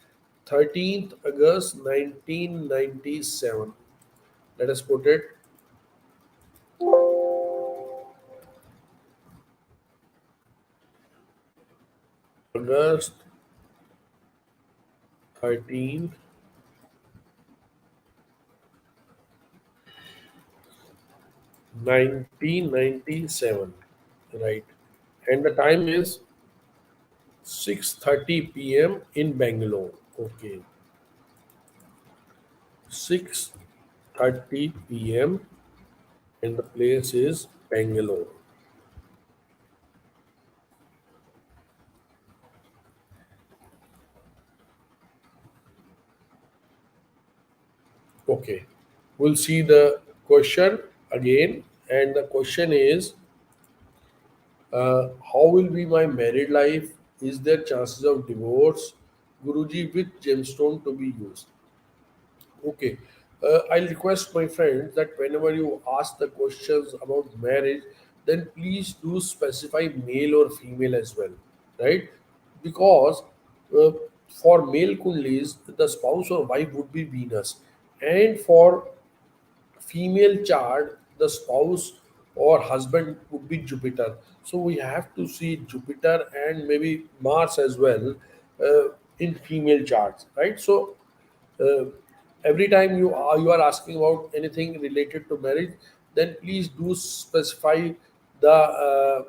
13th August 1997. Let us put it August 13th, 1997. Right. And the time is 6:30 p.m. in Bangalore. Okay. 6:30 p.m. and the place is Bangalore. Okay, we'll see the question again, and the question is, how will be my married life? Is there chances of divorce? Guruji, which gemstone to be used? Okay. I'll request my friends that whenever you ask the questions about marriage, then please do specify male or female as well, right? Because uh, for male kundlis, the spouse or wife would be Venus, and for female chart, the spouse or husband would be Jupiter. So we have to see Jupiter and maybe Mars as well in female charts, right? So uh, every time you are asking about anything related to marriage, then please do specify the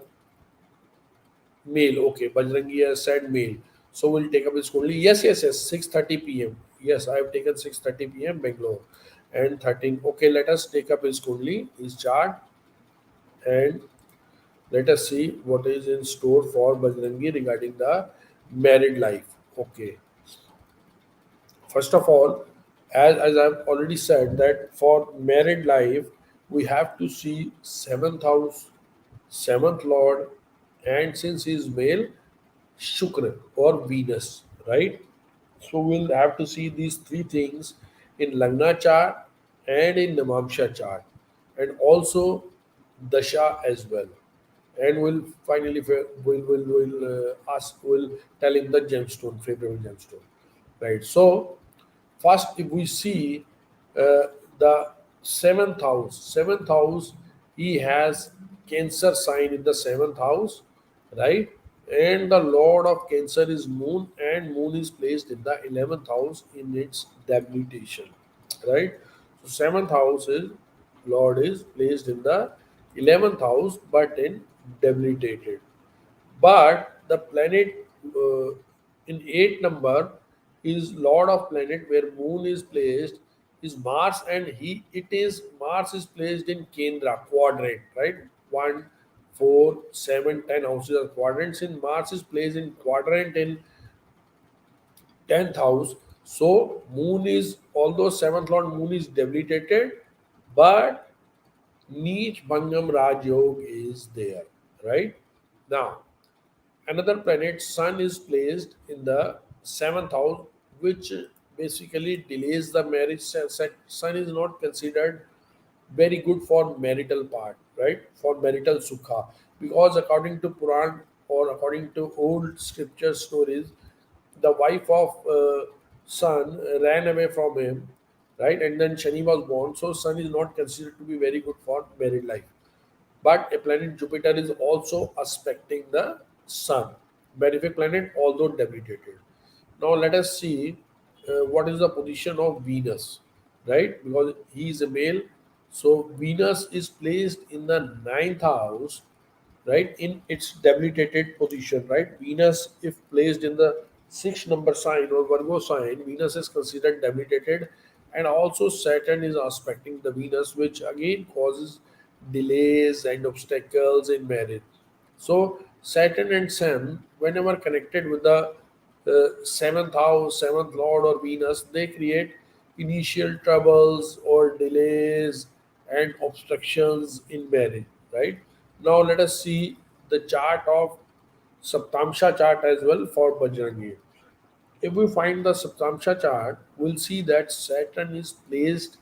male. Okay, Bajrangi has said male, so we'll take up his only. Yes, 6:30 p.m. Yes, I have taken 6:30 p.m. Bangalore and 13. Okay, let us take up his only his chart, and let us see what is in store for Bajrangi regarding the married life. Okay, first of all, as I've already said, that for married life, we have to see seventh house, seventh lord, and since he is male, Shukra or Venus, right? So we'll have to see these three things in Lagna chart and in Namamsha chart, and also Dasha as well. And we'll finally we'll tell him the gemstone, favorable gemstone, right? So first, if we see the seventh house, he has Cancer sign in the seventh house, right? And the Lord of Cancer is Moon, and Moon is placed in the 11th house in its debilitation, right? So seventh house is Lord is placed in the 11th house, but in debilitated. But the planet in 8 number is Lord of planet where Moon is placed is Mars, and Mars is placed in Kendra quadrant, right? 1, 4, 7, 10 houses are quadrants. In Mars is placed in quadrant in 10th house. So Moon is, although seventh Lord Moon is debilitated, but Neech Bhangam Raj Yog is there, right? Now another planet, Sun, is placed in the seventh house, which basically delays the marriage. Sun is not considered very good for marital part, right? For marital sukha, because according to Puran or according to old scripture stories, the wife of Sun ran away from him, right? And then Shani was born. So Sun is not considered to be very good for married life. But a planet Jupiter is also aspecting the Sun, benefic planet, although debilitated. Now let us see what is the position of Venus, right? Because he is a male, so Venus is placed in the ninth house, right? In its debilitated position, right? Venus, if placed in the sixth number sign or Virgo sign, Venus is considered debilitated, and also Saturn is aspecting the Venus, which again causes delays and obstacles in marriage. So Saturn and Sun, whenever connected with the seventh house, seventh lord, or Venus, they create initial troubles or delays and obstructions in marriage. Right now, let us see the chart of Saptamsha chart as well for Bajrangi. If we find the Saptamsha chart, we'll see that Saturn is placed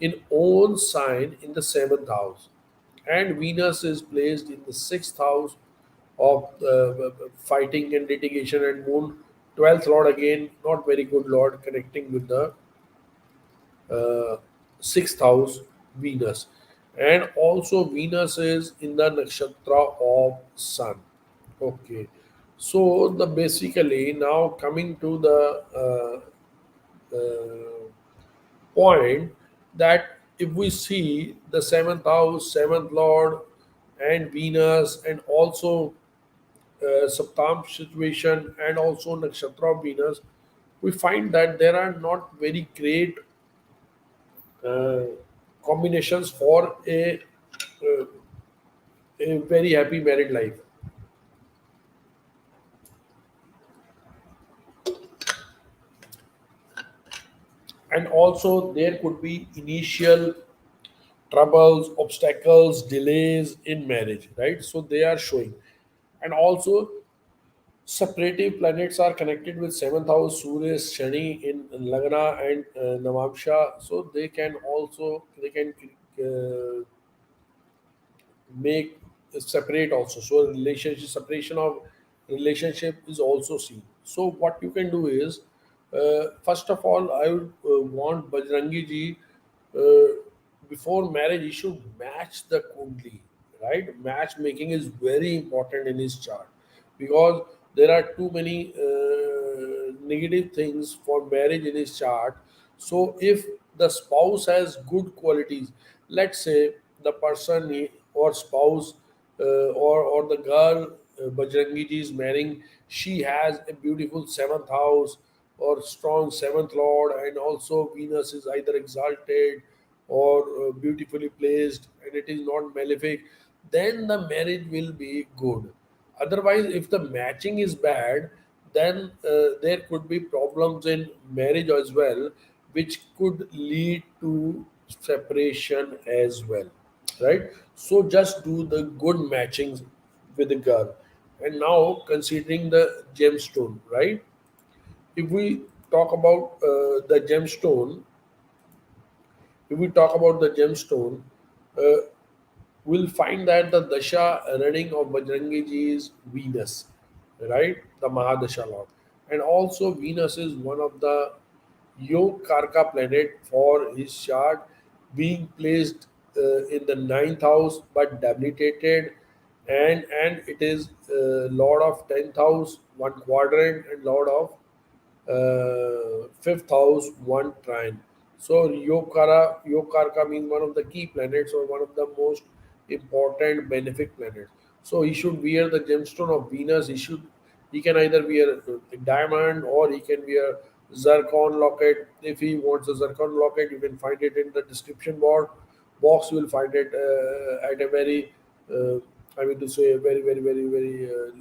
in own sign in the seventh house, and Venus is placed in the sixth house of fighting and litigation, and Moon, 12th lord, again not very good lord, connecting with the uh, sixth house Venus, and also Venus is in the nakshatra of Sun. Okay, so the basically now coming to the point that if we see the seventh house, seventh lord, and Venus, and also Saptam situation, and also Nakshatra of Venus, we find that there are not very great uh, combinations for a uh, a very happy married life. And also there could be initial troubles, obstacles, delays in marriage, right? So they are showing. And also separative planets are connected with seventh house Surya Shani in Lagna and Navamsha, so they can make separate also. So relationship separation of relationship is also seen. So what you can do is, first of all, I would want Bajrangi ji, before marriage he should match the kundli, right? Matchmaking is very important in his chart, because there are too many negative things for marriage in his chart. So if the spouse has good qualities, let's say the person or spouse, or the girl Bajrangi ji is marrying, she has a beautiful seventh house or strong seventh lord, and also Venus is either exalted or beautifully placed, and it is not malefic, then the marriage will be good. Otherwise, if the matching is bad, then there could be problems in marriage as well, which could lead to separation as well, right? So just do the good matchings with the girl. And now considering the gemstone, right? If we talk about the gemstone, uh, we'll find that the dasha running of Bajrangi ji is Venus, right? The Mahadasha Lord. And also Venus is one of the Yog Karka planet for his chart, being placed in the ninth house but debilitated, and it is Lord of 10th house, one quadrant, and Lord of fifth house, one trine. So Yokarka means one of the key planets or one of the most important benefic planets. So he should wear the gemstone of Venus. He can either wear a diamond or he can wear zircon locket. If he wants a zircon locket, you can find it in the description box. You will find it at a very I mean to say very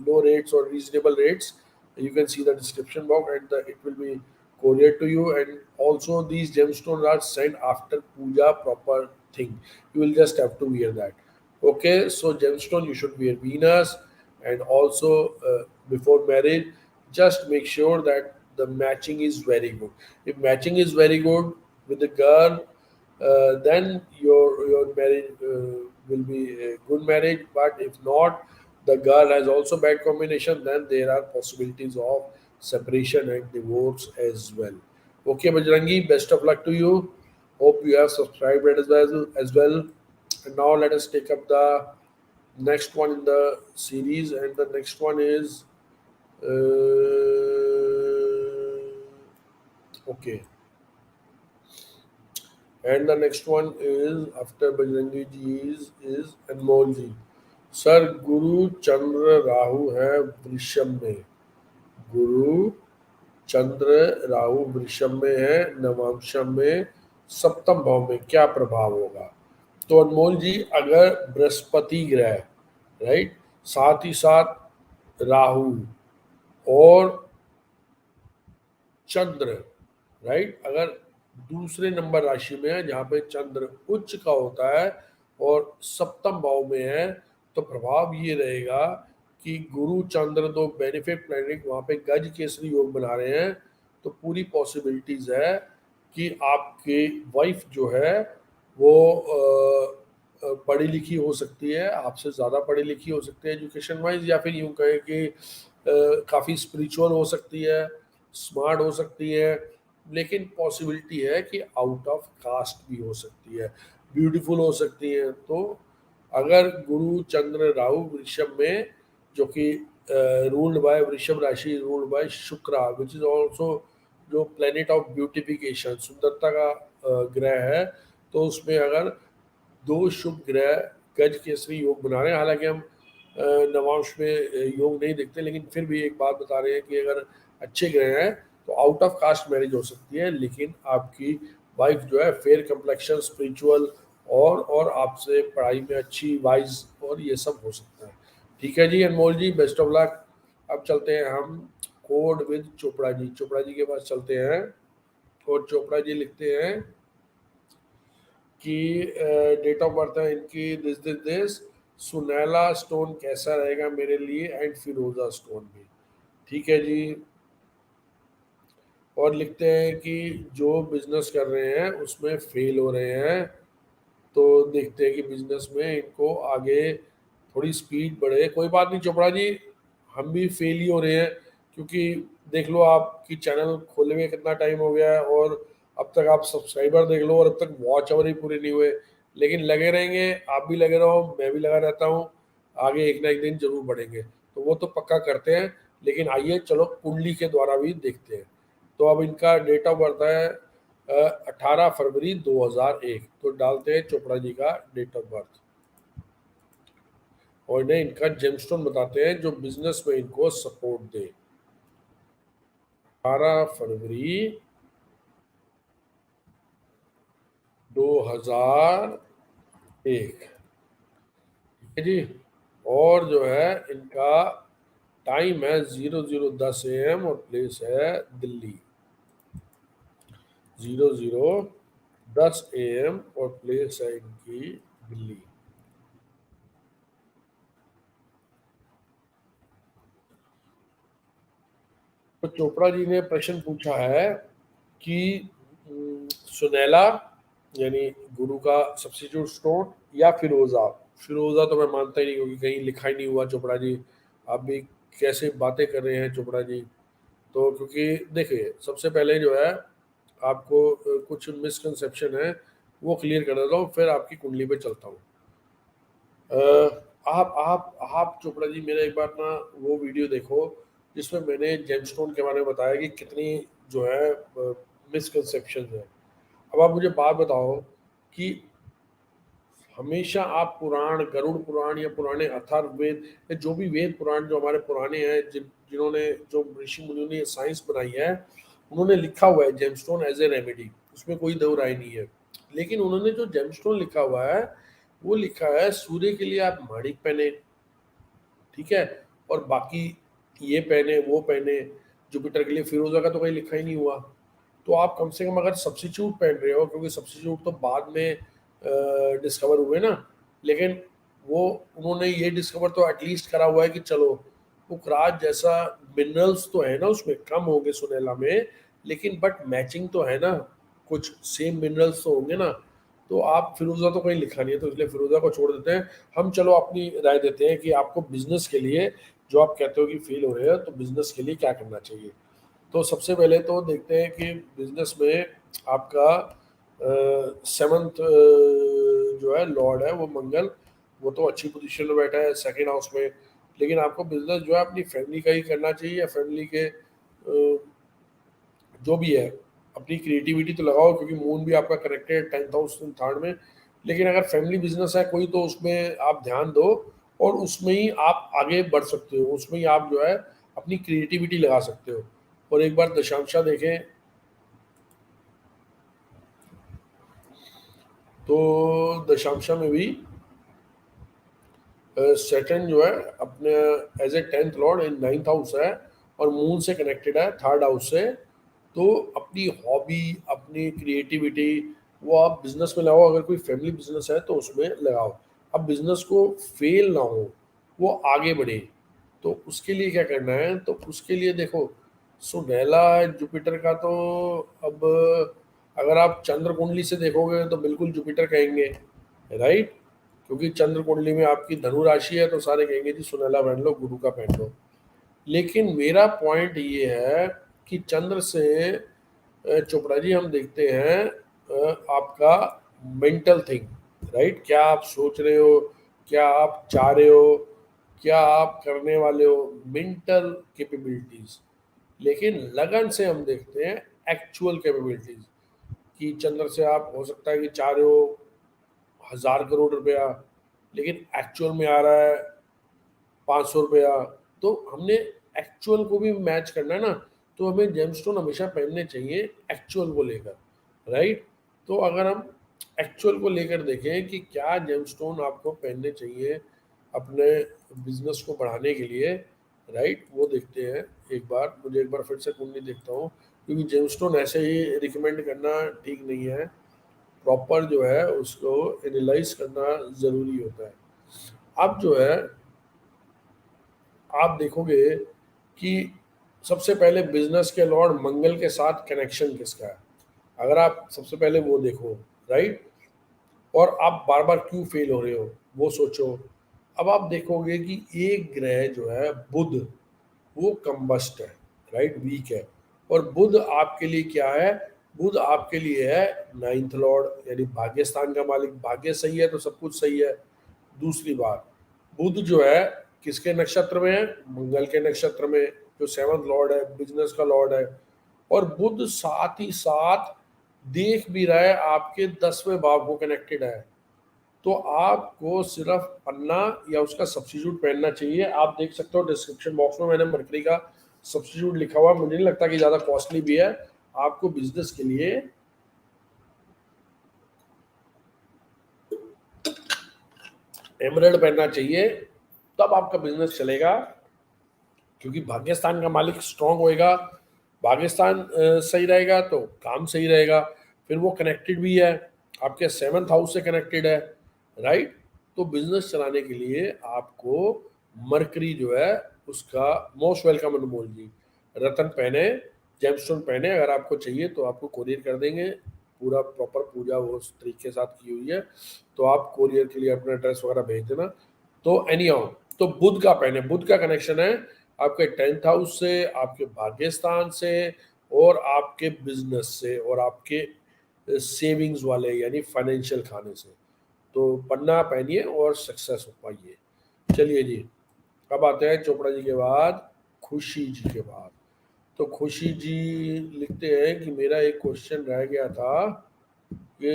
low rates or reasonable rates. You can see the description box, and it will be courier to you. And also these gemstones are sent after puja proper thing. You will just have to wear that. Okay, so gemstone you should wear Venus. And also before marriage, just make sure that the matching is very good. If matching is very good with the girl, then your marriage will be a good marriage. But if not, the girl has also bad combination, then there are possibilities of separation and divorce as well. Okay, Bajrangi, best of luck to you. Hope you have subscribed as well. And now let us take up the next one in the series, and the next one is okay. And the next one is after Bajrangi ji is Anmol ji. Sir गुरु चंद्र राहु है वृषभ में। गुरु चंद्र राहु वृषभ में है, नवांशम में, सप्तम भाव में क्या प्रभाव होगा? तो अनमोल जी, अगर बृहस्पति ग्रह, राइट, साथ ही साथ राहु और चंद्र, राइट, अगर दूसरे नंबर राशि में है जहाँ पे चंद्र उच्च का होता है और सप्तम भाव में है, तो प्रभाव ये रहेगा कि गुरु चंद्र दो बेनिफिट प्लैनेट वहाँ पे गज केसरी योग बना रहे हैं। तो पूरी पॉसिबिलिटीज है कि आपके वाइफ जो है वो पढ़ी लिखी हो सकती है, आपसे ज़्यादा पढ़ी लिखी हो सकती है एजुकेशन वाइज, या फिर यूँ कहें कि काफ़ी स्पिरिचुअल हो सकती है, स्मार्ट हो सकती है। लेकिन पॉसिबिलिटी है कि आउट ऑफ कास्ट भी हो सकती है, ब्यूटीफुल हो सकती है। तो अगर गुरु चंद्र राहु वृषभ में, जो कि रूल्ड बाय वृषभ राशि, रूल्ड बाय शुक्र, विच इज ऑल्सो जो प्लेनेट ऑफ ब्यूटिफिकेशन, सुंदरता का ग्रह है, तो उसमें अगर दो शुभ ग्रह गज केसरी योग बना रहे हैं, हालांकि हम नवांश में योग नहीं देखते, लेकिन फिर भी एक बात बता रहे हैं कि अगर अच्छे ग्रह हैं तो आउट ऑफ कास्ट मैरिज हो सकती है। लेकिन आपकी वाइफ जो है फेयर कम्प्लेक्शन, स्पिरिचुअल और आपसे पढ़ाई में अच्छी वाइज और ये सब हो सकता है। ठीक है जी अनमोल जी, बेस्ट ऑफ लक। अब चलते हैं हम कोड विद चोपड़ा जी। चोपड़ा जी के पास चलते हैं और चोपड़ा जी लिखते हैं कि डेट ऑफ बर्थ है इनकी दिस सुनैला स्टोन कैसा रहेगा मेरे लिए एंड फिरोजा स्टोन भी। ठीक है जी। और लिखते हैं कि जो बिजनेस कर रहे हैं उसमें फेल हो रहे हैं, तो देखते हैं कि बिजनेस में इनको आगे थोड़ी स्पीड बढ़े। कोई बात नहीं चोपड़ा जी, हम भी फेल ही हो रहे हैं, क्योंकि देख लो आपकी चैनल खोले हुए कितना टाइम हो गया है और अब तक आप सब्सक्राइबर देख लो और अब तक वॉच आवर ही पूरे नहीं हुए। लेकिन लगे रहेंगे, आप भी लगे रहो, मैं भी लगा रहता हूँ, आगे एक ना एक दिन जरूर बढ़ेंगे, तो वो तो पक्का करते हैं। लेकिन आइए चलो कुंडली के द्वारा भी देखते हैं। तो अब इनका डेट ऑफ बर्थ है 18 फरवरी 2001, तो डालते हैं चोपड़ा जी का डेट ऑफ बर्थ और इन्हें इनका जेमस्टोन बताते हैं जो बिजनेस में इनको सपोर्ट दे। 18 फरवरी 2001, ठीक है जी। और जो है इनका टाइम है 00:10 AM और प्लेस है दिल्ली। 00:10 AM और प्लेस है इनकी दिल्ली। तो चोपड़ा जी ने प्रश्न पूछा है कि सुनैला यानी गुरु का सब्स्टिट्यूट स्टोन या फिरोजा। फिरोजा तो मैं मानता ही नहीं, क्योंकि कहीं लिखा ही नहीं हुआ चोपड़ा जी। आप भी कैसे बातें कर रहे हैं चोपड़ा जी। तो क्योंकि देखिए सबसे पहले जो है आपको कुछ मिसकंसेप्शन है वो क्लियर कर देता हूँ, फिर आपकी कुंडली पे चलता हूँ। आप चोपड़ा जी मेरा एक बार ना वो वीडियो देखो जिसमें मैंने जेमस्टोन के बारे में बताया कि कितनी जो है मिसकंसेप्शन है। अब आप मुझे बात बताओ कि हमेशा आप पुराण, गरुड़ पुराण या पुराने अथर्ववेद या जो भी वेद पुराण जो हमारे पुराने हैं, जिन्होंने जो ऋषि मुनियों ने साइंस बनाई है, उन्होंने लिखा हुआ है जेमस्टोन एज ए रेमेडी, उसमें कोई दो राय नहीं है। लेकिन उन्होंने जो जेमस्टोन लिखा हुआ है वो लिखा है सूर्य के लिए आप माणिक पहने, ठीक है, और बाकी ये पहने वो पहने। जुपिटर के लिए फिरोजा का तो कहीं लिखा ही नहीं हुआ। तो आप कम से कम अगर सब्स्टिट्यूट पहन रहे हो, क्योंकि सब्स्टिट्यूट तो बाद में डिस्कवर हुए ना, लेकिन वो उन्होंने ये डिस्कवर तो एटलीस्ट करा हुआ है कि चलो पुखराज जैसा मिनरल्स तो है ना उसमें, कम होंगे सुनेला में, लेकिन बट मैचिंग तो है ना, कुछ सेम मिनरल्स तो होंगे ना। तो आप फिरोजा तो कहीं लिखा नहीं है, तो इसलिए फिरोजा को छोड़ देते हैं हम। चलो अपनी राय देते हैं कि आपको बिजनेस के लिए, जो आप कहते हो कि फेल हो रहे हैं, तो बिजनेस के लिए क्या करना चाहिए। तो सबसे पहले तो देखते हैं कि बिजनेस में आपका 7th जो है लॉर्ड है वो मंगल, वो तो अच्छी पोजीशन में बैठा है 2nd हाउस में। लेकिन आपको बिजनेस जो है अपनी फैमिली का ही करना चाहिए, या फैमिली के जो भी है अपनी क्रिएटिविटी तो लगाओ, क्योंकि मून भी आपका कनेक्टेड 10th हाउस 3rd में। लेकिन अगर फैमिली बिजनेस है कोई, तो उसमें आप ध्यान दो और उसमें ही आप आगे बढ़ सकते हो, उसमें ही आप जो है अपनी क्रिएटिविटी लगा सकते हो। और एक बार दशांशा देखें तो दशांशा में भी सेटन जो है अपने as a 10th lord in 9th house है और मून से कनेक्टेड है 3rd हाउस से। तो अपनी हॉबी, अपनी क्रिएटिविटी वो आप बिजनेस में लगाओ। अगर कोई फैमिली बिजनेस है तो उसमें लगाओ। अब बिजनेस को फेल ना हो, वो आगे बढ़े, तो उसके लिए क्या करना है, तो उसके लिए देखो सुनैला जुपिटर का तो अब अगर आप चंद्र कुंडली से देखोगे तो बिल्कुल जुपिटर कहेंगे, राइट। क्योंकि चंद्र कुंडली में आपकी धनु राशि है तो सारे कहेंगे जी सुनैला पहन लो, गुरु का पहन लो। लेकिन मेरा पॉइंट ये है कि चंद्र से चोपड़ा जी हम देखते हैं आपका मेंटल थिंग, राइट। क्या आप सोच रहे हो, क्या आप चाह रहे हो, क्या आप करने वाले हो, मेंटल कैपेबिलिटीज। लेकिन लगन से हम देखते हैं एक्चुअल कैपेबिलिटीज, कि चंद्र से आप हो सकता है कि चाह रहे हो 1000 करोड़ रुपया, लेकिन एक्चुअल में आ रहा है 500 रुपया। तो हमने एक्चुअल को भी मैच करना है ना, तो हमें जेमस्टोन हमेशा पहनने चाहिए एक्चुअल को लेकर, राइट। तो अगर हम एक्चुअल को लेकर देखें कि क्या जेमस्टोन आपको पहनने चाहिए अपने बिजनेस को बढ़ाने के लिए, राइट, वो देखते हैं। एक बार मुझे एक बार फिर से कुंडली देखता हूँ, क्योंकि जेमस्टोन ऐसे ही रिकमेंड करना ठीक नहीं है, प्रॉपर जो है उसको एनालाइज करना ज़रूरी होता है। अब जो है आप देखोगे कि सबसे पहले बिजनेस के लॉर्ड मंगल के साथ कनेक्शन किसका है, अगर आप सबसे पहले वो देखो, राइट, और आप बार बार क्यों फेल हो रहे हो वो सोचो। अब आप देखोगे कि एक ग्रह जो है बुध, वो कंबस्ट है, राइट, वीक है। और बुध आपके लिए क्या है, बुध आपके लिए है नाइन्थ लॉर्ड, यानी भाग्यस्थान का मालिक। भाग्य सही है तो सब कुछ सही है। दूसरी बात, बुध जो है किसके नक्षत्र में है, मंगल के नक्षत्र में, जो सेवंथ लॉर्ड है, बिजनेस का लॉर्ड है। और बुध साथ ही साथ देख भी रहा है आपके 10वें भाव को, कनेक्टेड है। तो आपको सिर्फ पन्ना या उसका सब्स्टिट्यूट पहनना चाहिए। आप देख सकते हो डिस्क्रिप्शन बॉक्स में मैंने मरकरी का सब्स्टिट्यूट लिखा हुआ, मुझे नहीं लगता कि ज़्यादा कॉस्टली भी है। आपको बिजनेस के लिए एमरल्ड पहनना चाहिए, तब आपका बिजनेस चलेगा, क्योंकि भाग्यस्थान का मालिक स्ट्रांग होएगा, भाग्यस्थान सही रहेगा तो काम सही रहेगा। फिर वो कनेक्टेड भी है, आपके सेवन्थ हाउस से कनेक्टेड है, राइट। तो बिजनेस चलाने के लिए आपको मरकरी जो है उसका मोस्ट वेलकम अनमोल जी रतन पहने, जेमस्टोन पहने। अगर आपको चाहिए तो आपको कोरियर कर देंगे, पूरा प्रॉपर पूजा वो उस तरीके के साथ की हुई है, तो आप कोरियर के लिए अपना एड्रेस वगैरह भेज देना। तो एनी हाउ, तो बुध का पहने, बुध का कनेक्शन है आपके 10th हाउस से, आपके भाग्यस्थान से, और आपके बिजनेस से, और आपके सेविंग्स वाले यानी फाइनेंशियल खाने से। तो पन्ना पहनिए और सक्सेस हो पाइए। चलिए जी, अब आते हैं चोपड़ा जी के बाद खुशी जी के बाद। तो खुशी जी लिखते हैं कि मेरा एक क्वेश्चन रह गया था कि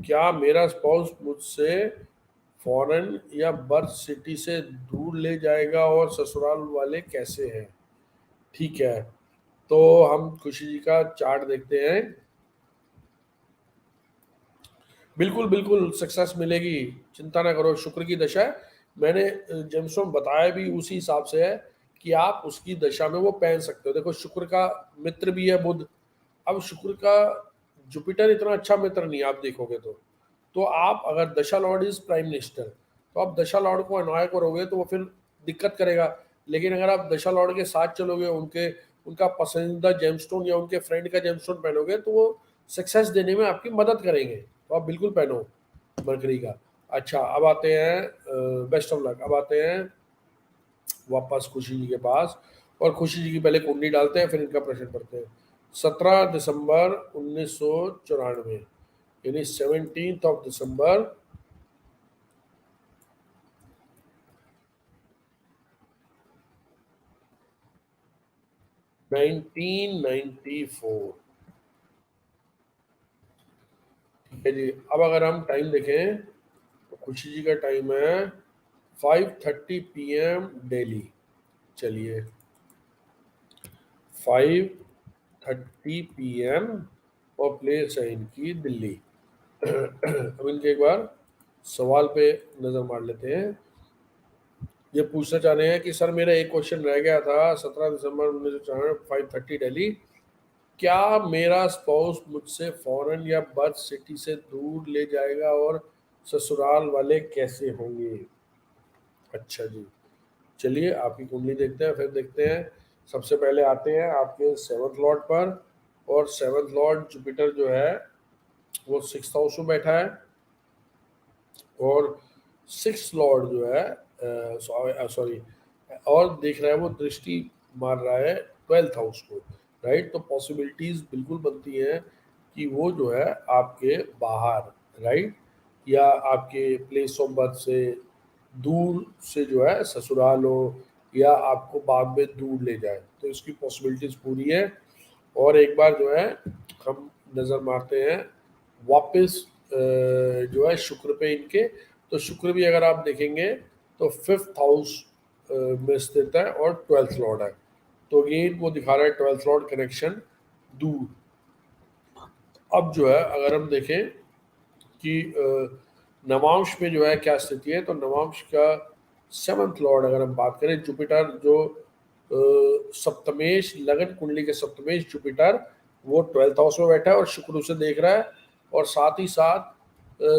क्या मेरा स्पाउस मुझसे फॉरेन या बर्थ सिटी से दूर ले जाएगा और ससुराल वाले कैसे हैं। ठीक है, तो हम खुशी जी का चार्ट देखते हैं। बिल्कुल बिल्कुल सक्सेस मिलेगी, चिंता ना करो, शुक्र की दशा है। मैंने जेमस्टोन बताया भी उसी हिसाब से है कि आप उसकी दशा में वो पहन सकते हो। देखो शुक्र का मित्र भी है बुध। अब शुक्र का जुपिटर इतना अच्छा मित्र नहीं, आप देखोगे तो आप अगर दशा लॉर्ड इज प्राइम मिनिस्टर, तो आप दशा लॉर्ड को अनॉय करोगे तो वो फिर दिक्कत करेगा। लेकिन अगर आप दशा लॉर्ड के साथ चलोगे, उनका पसंदीदा जेमस्टोन या उनके फ्रेंड का जेमस्टोन पहनोगे, तो वो सक्सेस देने में आपकी मदद करेंगे। तो आप बिल्कुल पहनो मरकरी का। अच्छा, अब आते हैं बेस्ट ऑफ लक। अब आते हैं वापस खुशी जी के पास, और खुशी जी की पहले कुंडली डालते हैं, फिर इनका प्रश्न पढ़ते हैं। 17 दिसंबर 1994, यानी 17 दिसंबर 1994। ठीक है जी, अब अगर हम टाइम देखें तो खुशी जी का टाइम है 5:30 PM डेली। चलिए, 5:30 PM और प्लेस है इनकी दिल्ली। अब इनके एक बार सवाल पे नज़र मार लेते हैं। ये पूछना चाह रहे हैं कि सर मेरा एक क्वेश्चन रह गया था, 17 दिसंबर 1994, 5:30 डेली, क्या मेरा स्पाउस मुझसे फॉरेन या बर्थ सिटी से दूर ले जाएगा और ससुराल वाले कैसे होंगे। अच्छा जी, चलिए आपकी कुंडली देखते हैं, फिर देखते हैं। सबसे पहले आते हैं आपके सेवंथ लॉर्ड पर, और सेवंथ लॉर्ड जुपिटर जो है वो 6th हाउस में बैठा है, और 6th लॉर्ड जो है सॉरी, और देख रहा है वो दृष्टि मार रहा है 12th हाउस को, राइट। तो पॉसिबिलिटीज बिल्कुल बनती हैं कि वो जो है आपके बाहर, राइट, या आपके प्लेस ऑफ बर्थ से दूर से जो है ससुराल हो, या आपको बाद में दूर ले जाए, तो इसकी पॉसिबिलिटीज पूरी है। और एक बार जो है हम नज़र मारते हैं वापस जो है शुक्र पे इनके। तो शुक्र भी अगर आप देखेंगे तो 5th हाउस में स्थित है और 12th लॉर्ड है। तो अगेन वो दिखा रहा है 12th लॉर्ड कनेक्शन दूर। अब जो है अगर हम देखें कि नवांश में जो है क्या स्थिति है। तो नवांश का 7th लॉर्ड अगर हम बात करें, जुपिटर जो सप्तमेश, लगन कुंडली के सप्तमेश जुपिटर वो 12th हाउस में बैठा है और शुक्र उसे देख रहा है। और साथ ही साथ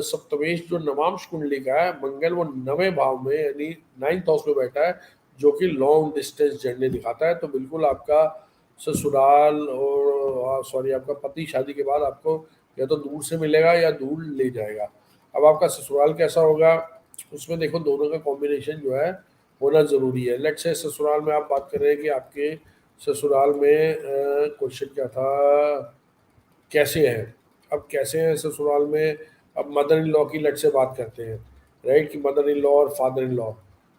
सप्तमेश जो नवांश कुंडली का है, मंगल वो 9वें भाव में यानी 9th हाउस में बैठा है, जो कि लॉन्ग डिस्टेंस जर्नी दिखाता है। तो बिल्कुल आपका ससुराल और सॉरी आपका पति शादी के बाद आपको या तो दूर से मिलेगा या दूर ले जाएगा। अब आपका ससुराल कैसा होगा, उसमें देखो दोनों का कॉम्बिनेशन जो है होना ज़रूरी है। लेट्स से ससुराल में आप बात कर रहे हैं कि आपके ससुराल में क्वेश्चन क्या था, कैसे हैं। अब कैसे हैं ससुराल में, अब मदर इन लॉ की लेट से बात करते हैं, राइट, कि मदर इन लॉ और फादर इन लॉ।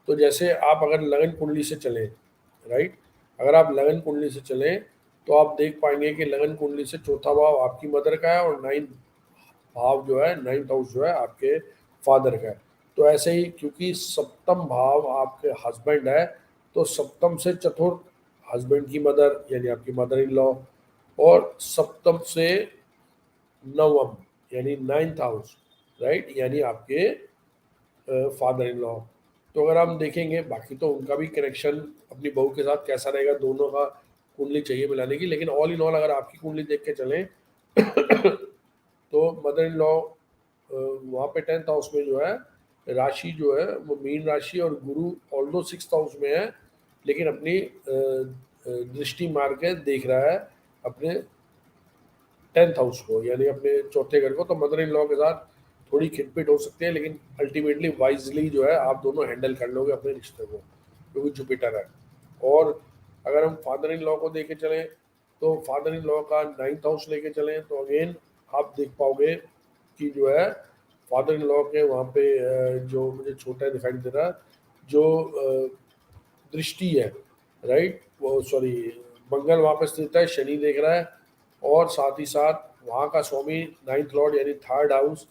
तो जैसे आप अगर लगन कुंडली से चलें, राइट, अगर आप लगन कुंडली से चलें तो आप देख पाएंगे कि लगन कुंडली से चौथा भाव आपकी मदर का है और 9th भाव जो है, 9th हाउस जो है आपके फादर का है। तो ऐसे ही क्योंकि सप्तम भाव आपके हस्बैंड है, तो सप्तम से चतुर्थ हस्बैंड की मदर यानी आपकी मदर इन लॉ, और सप्तम से नवम यानी 9th हाउस, राइट, यानी आपके फादर इन लॉ। तो अगर हम देखेंगे बाकी तो उनका भी कनेक्शन अपनी बहू के साथ कैसा रहेगा, दोनों का कुंडली चाहिए मिलाने की। लेकिन ऑल इन ऑल अगर आपकी कुंडली देख के चलें तो मदर इन लॉ वहाँ पे 10th हाउस में जो है राशि जो है वो मीन राशि, और गुरु ऑल्दो 6th हाउस में है लेकिन अपनी दृष्टि मार के देख रहा है अपने 10th हाउस को यानी अपने चौथे घर को। तो मदर इन लॉ के साथ थोड़ी खिटपिट हो सकती है, लेकिन अल्टीमेटली वाइजली जो है आप दोनों हैंडल कर लोगे अपने रिश्ते को, क्योंकि जुपिटर है। और अगर हम फादर इन लॉ को देखे चलें तो फादर इन लॉ का 9th हाउस लेके चलें तो अगेन आप देख पाओगे कि जो है फादर इन लॉ के वहाँ पे जो मुझे छोटा दिखाई दे रहा है, जो दृष्टि है, राइट, वो सॉरी मंगल वहाँ पे स्थित है, शनि देख रहा है, और साथ ही साथ वहाँ का स्वामी 9th लॉर्ड यानी 3rd हाउस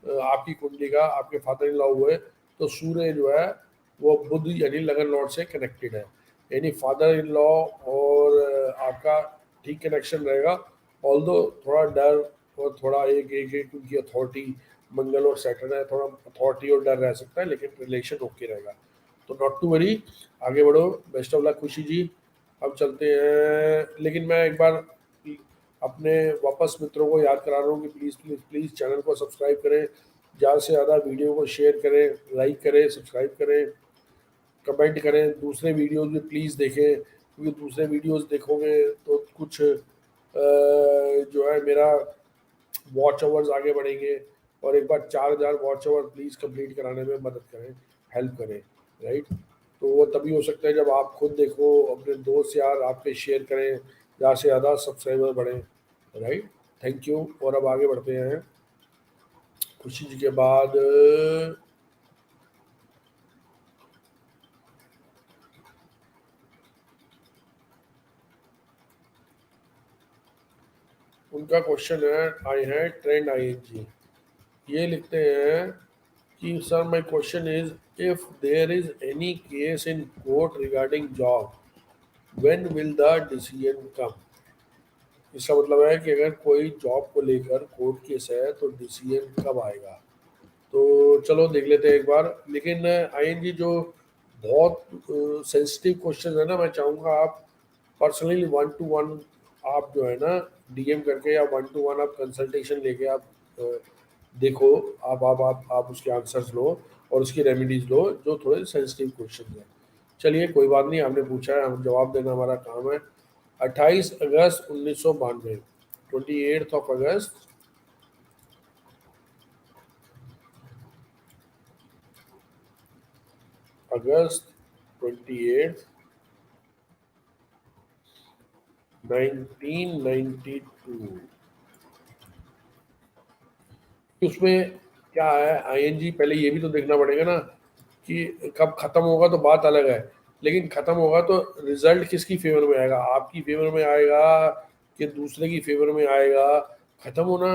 आपकी कुंडली का आपके फादर इन लॉ हुए। तो सूर्य जो है वो बुध यानी लगन लॉर्ड से कनेक्टेड है, यानी फादर इन लॉ और आपका ठीक कनेक्शन रहेगा। ऑल्दो थोड़ा डर और थोड़ा एक उनकी अथॉरिटी, मंगल और सैटर्न है, थोड़ा अथॉरिटी और डर रह सकता है, लेकिन रिलेशन ओके रहेगा। तो नॉट टू वरी, आगे बढ़ो, बेस्ट ऑफ लक खुशी जी। अब चलते हैं, लेकिन मैं एक बार अपने वापस मित्रों को याद करा रहा हूँ कि प्लीज़ प्लीज़ प्लीज़ चैनल को सब्सक्राइब करें, ज़्यादा से ज़्यादा वीडियो को शेयर करें, लाइक करें, सब्सक्राइब करें, कमेंट करें, दूसरे वीडियोस भी प्लीज़ देखें, क्योंकि दूसरे वीडियोस देखोगे तो कुछ जो है मेरा वॉच आवर्स आगे बढ़ेंगे, और एक बार 4000 वॉच आवर प्लीज़ कंप्लीट कराने में मदद करें, हेल्प करें, राइट। तो वो तभी हो सकता है जब आप खुद देखो, अपने दोस्त यार आपके शेयर करें, ज़्यादा से ज़्यादा सब्सक्राइबर बढ़ें, राइट। Thank you. और अब आगे बढ़ते हैं खुशी जी के बाद उनका क्वेश्चन है, आई है ट्रेंड ING, ये लिखते हैं कि sir my question is if there is any case in court regarding job when will the decision come. इसका मतलब है कि अगर कोई जॉब को लेकर कोर्ट केस है तो डिसीजन कब आएगा। तो चलो देख लेते हैं एक बार। लेकिन ING जो बहुत सेंसिटिव क्वेश्चन है ना, मैं चाहूँगा आप पर्सनली 1-to-1 आप जो है ना DM करके या 1-to-1 आप कंसल्टेशन लेके आप देखो, आप उसके आंसर्स लो और उसकी रेमेडीज लो, जो थोड़े सेंसिटिव क्वेश्चन हैं। चलिए कोई बात नहीं, आपने पूछा है, हम जवाब देना हमारा काम है। 28 अगस्त 1992, 28 ऑफ अगस्त अगस्त 28 1992। उसमें क्या है ING, पहले ये भी तो देखना पड़ेगा ना कि कब खत्म होगा तो बात अलग है, लेकिन खत्म होगा तो रिजल्ट किसकी फेवर में आएगा, आपकी फेवर में आएगा कि दूसरे की फेवर में आएगा। खत्म होना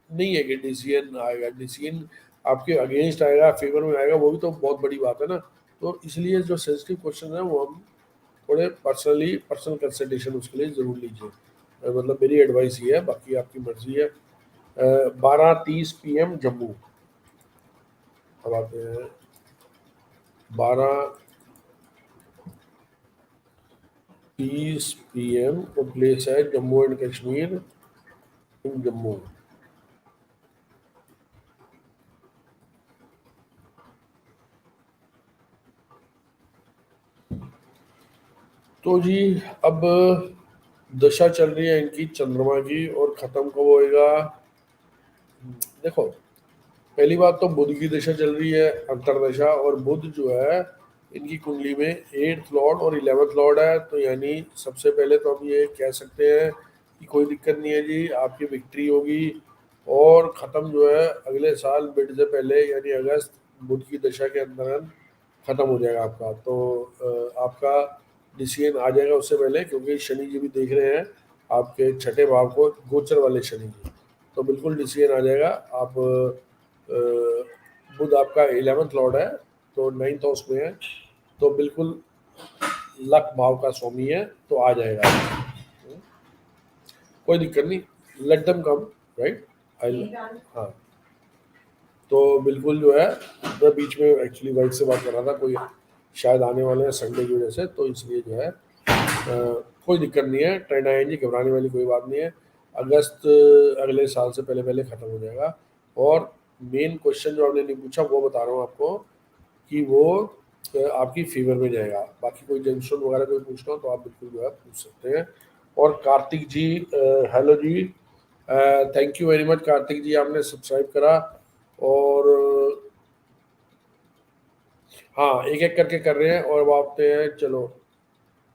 नहीं है कि डिसीजन आएगा, डिसीजन आपके अगेंस्ट आएगा, फेवर में आएगा, वो भी तो बहुत बड़ी बात है ना। तो इसलिए जो सेंसिटिव क्वेश्चन है वो हम थोड़े पर्सनल कंसल्टेशन उसके लिए ज़रूर लीजिए। मतलब मेरी एडवाइस ये है, बाकी आपकी मर्जी है। 12:30 PM जम्मू। अब आते हैं 12:30 PM तो प्लेस है जम्मू एंड कश्मीर, इन जम्मू। तो जी अब दशा चल रही है इनकी चंद्रमा की, और खत्म कब होएगा? देखो, पहली बात तो बुध की दशा चल रही है, अंतरदशा, और बुध जो है इनकी कुंडली में 8th लॉर्ड और 11th लॉर्ड है। तो यानी सबसे पहले तो हम ये कह सकते हैं कि कोई दिक्कत नहीं है जी, आपकी विक्ट्री होगी। और ख़त्म जो है अगले साल मिड से पहले, यानी अगस्त, बुध की दशा के अंदर ख़त्म हो जाएगा आपका। तो आपका डिसीजन आ जाएगा उससे पहले, क्योंकि शनि जी भी देख रहे हैं आपके छठे भाव को, गोचर वाले शनि जी। तो बिल्कुल डिसीजन आ जाएगा। आप बुध आपका 11th लॉर्ड है, तो 9th हाउस में है, तो बिल्कुल लक भाव का स्वामी है, तो आ जाएगा। कोई दिक्कत नहीं, लेट देम कम, राइट। हाँ, तो बिल्कुल जो है, मैं बीच में एक्चुअली वाइफ से बात कर रहा था, कोई शायद आने वाले हैं संडे की वजह से, तो इसलिए जो है कोई दिक्कत नहीं है, ट्रेंड आएंगी, घबराने वाली कोई बात नहीं है। अगस्त अगले साल से पहले पहले ख़त्म हो जाएगा। और मेन क्वेश्चन जो आपने नहीं पूछा वो बता रहा हूँ आपको, कि वो आपकी फेवर में जाएगा। बाकी कोई जेमस्टोन वगैरह कोई पूछना हो तो आप बिल्कुल जो है पूछ सकते हैं। और कार्तिक जी, हेलो जी, thank you very much Kartik ji, आपने सब्सक्राइब करा। और हाँ, एक एक करके कर रहे हैं और वो आते हैं। चलो,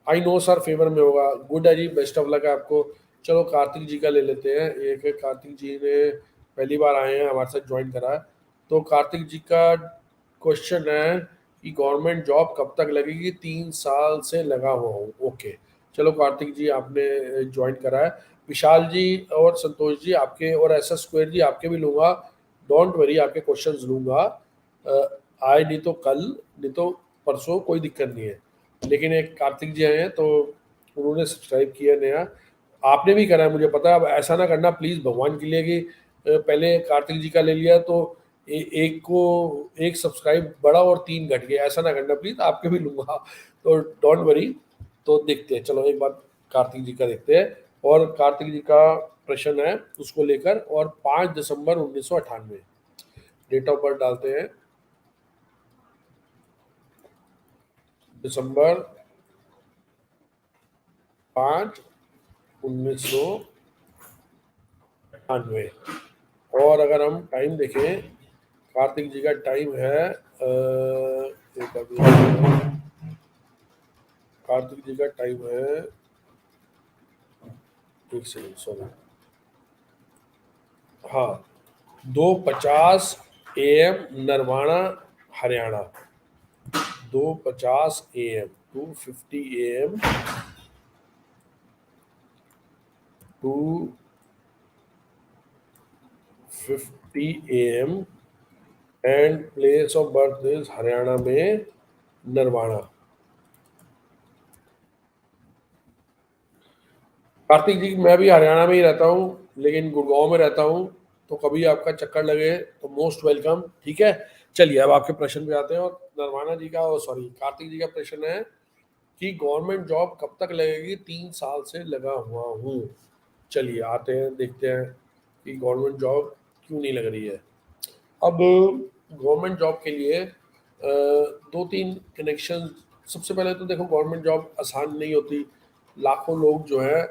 आई नो सर फेवर में होगा, गुड है जी, बेस्ट ऑफ लक है आपको। चलो कार्तिक जी का ले लेते हैं। एक है कार्तिक जी ने पहली बार आए हैं, हमारे साथ ज्वाइन करा है। तो कार्तिक जी का क्वेश्चन है कि गवर्नमेंट जॉब कब तक लगेगी? 3 साल से लगा हुआ हूँ। ओके, चलो कार्तिक जी आपने ज्वाइन करा है। विशाल जी और संतोष जी आपके, और एस एस स्क्वायर जी आपके भी लूँगा, डोंट वरी, आपके क्वेश्चंस लूँगा। आए नहीं तो कल, नहीं तो परसों, कोई दिक्कत नहीं है। लेकिन एक कार्तिक जी आए हैं तो उन्होंने सब्सक्राइब किया नया, आपने भी करा है मुझे पता है। अब ऐसा ना करना प्लीज़ भगवान के लिए, कि पहले कार्तिक जी का ले लिया तो एक को एक सब्सक्राइब बढ़ा और 3 घट गए, ऐसा ना करना प्लीज़, आपके भी लूँगा। तो डोंट वरी। तो देखते हैं, चलो एक बार कार्तिक जी का देखते हैं। और कार्तिक जी का प्रश्न है उसको लेकर, और 5 दिसंबर 1998 डेट ऑफ बर्थ डालते हैं। December 5, 1998। और अगर हम टाइम देखें, कार्तिक जी का टाइम है कार्तिक जी का टाइम है, एक सेकंड सॉरी, हाँ, 2:50 AM Narwana Haryana. 2:50 AM, 2:50 AM, 2:50 AM, and place of birth is Haryana में नरवाना। कार्तिक जी, मैं भी हरियाणा में ही रहता हूँ, लेकिन गुड़गांव में रहता हूँ। तो कभी आपका चक्कर लगे तो मोस्ट वेलकम, ठीक है। चलिए अब आपके प्रश्न पे आते हैं। और नरवाना जी का, सॉरी, कार्तिक जी का प्रश्न है कि गवर्नमेंट जॉब कब तक लगेगी? 3 साल से लगा हुआ हूँ। चलिए आते हैं, देखते हैं कि गवर्नमेंट जॉब क्यों नहीं लग रही है। अब गवर्नमेंट जॉब के लिए 2-3 कनेक्शन। सबसे पहले तो देखो, गवर्नमेंट जॉब आसान नहीं होती। लाखों लोग जो है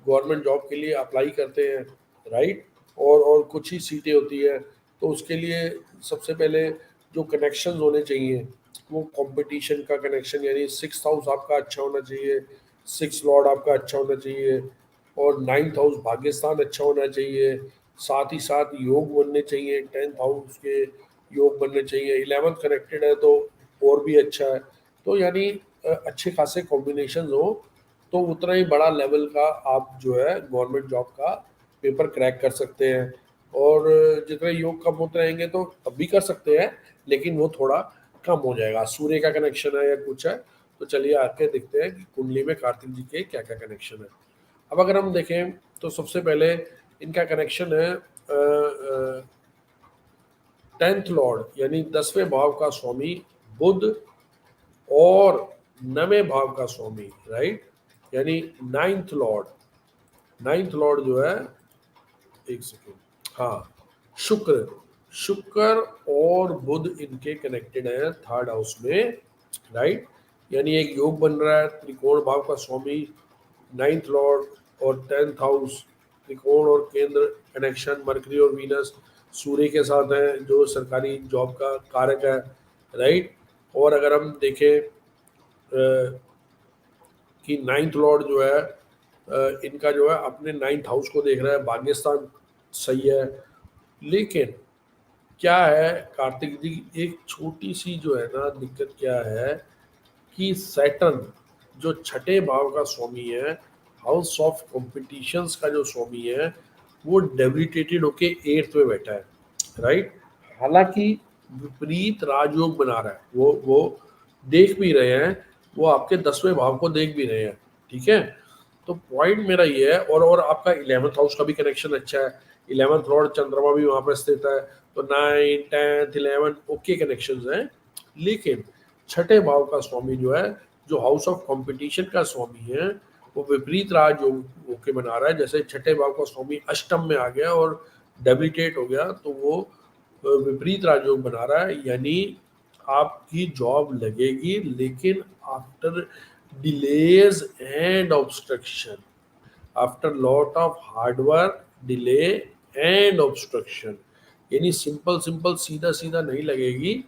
गवर्नमेंट जॉब के लिए अप्लाई करते हैं, राइट। और कुछ ही सीटें होती है। तो उसके लिए सबसे पहले जो कनेक्शन होने चाहिए, वो कंपटीशन का कनेक्शन, यानी 6th हाउस आपका अच्छा होना चाहिए, 6 लॉर्ड आपका अच्छा होना चाहिए, और 9th हाउस भाग्यस्थान अच्छा होना चाहिए। साथ ही साथ योग बनने चाहिए, 10th हाउस के योग बनने चाहिए। 11th कनेक्टेड है तो और भी अच्छा है। तो यानी अच्छे खासे कॉम्बिनेशन हो, तो उतना ही बड़ा लेवल का आप जो है गवर्नमेंट जॉब का पेपर क्रैक कर सकते हैं। और जितने योग कम होते रहेंगे तो तब भी कर सकते हैं, लेकिन वो थोड़ा कम हो जाएगा। सूर्य का कनेक्शन है या कुछ है। तो चलिए आके देखते हैं कि कुंडली में कार्तिक जी के क्या क्या कनेक्शन है। अब अगर हम देखें तो सबसे पहले इनका कनेक्शन है 10th लॉर्ड यानी 10वें भाव का स्वामी बुध और 9वें भाव का स्वामी, राइट, यानी 9th लॉर्ड जो है, एक सेकेंड, हाँ, शुक्र शुक्र और बुध इनके कनेक्टेड है 3rd हाउस में, राइट, यानी एक योग बन रहा है। त्रिकोण भाव का स्वामी 9th लॉर्ड और 10th हाउस, त्रिकोण और केंद्र कनेक्शन मरकरी और वीनस सूर्य के साथ है, जो सरकारी जॉब का कारक है, राइट। और अगर हम देखें कि 9th लॉर्ड जो है इनका जो है अपने 9th हाउस को देख रहा है, भाग्यस्थान सही है। लेकिन क्या है कार्तिक जी, एक छोटी सी जो है ना दिक्कत क्या है कि सैटर्न जो 6ठे भाव का स्वामी है, हाउस ऑफ कॉम्पिटिशंस का जो स्वामी है, वो डेबिलिटेटेड होके 8th में बैठा है, राइट। हालांकि विपरीत राजयोग बना रहा है, वो देख भी रहे हैं, वो आपके 10वें भाव को देख भी रहे हैं, ठीक है। तो पॉइंट मेरा ये है, और आपका 11th हाउस का भी कनेक्शन अच्छा है, 11th लॉर्ड चंद्रमा भी वहां पर स्थित है, तो 9, 10, 11 ओके कनेक्शंस हैं। लेकिन 6ठे भाव का स्वामी जो है, जो हाउस ऑफ कंपटीशन का स्वामी है, वो विपरीत राजयोग होके बना रहा है। जैसे 6ठे भाव का स्वामी अष्टम में आ गया और डेबिलिटेट हो गया, तो वो विपरीत राजयोग बना रहा है, यानी आपकी जॉब लगेगी, लेकिन after delays and obstruction, after lot of hard work, delay and obstruction, यानी सिंपल सिंपल सीधा सीधा नहीं लगेगी,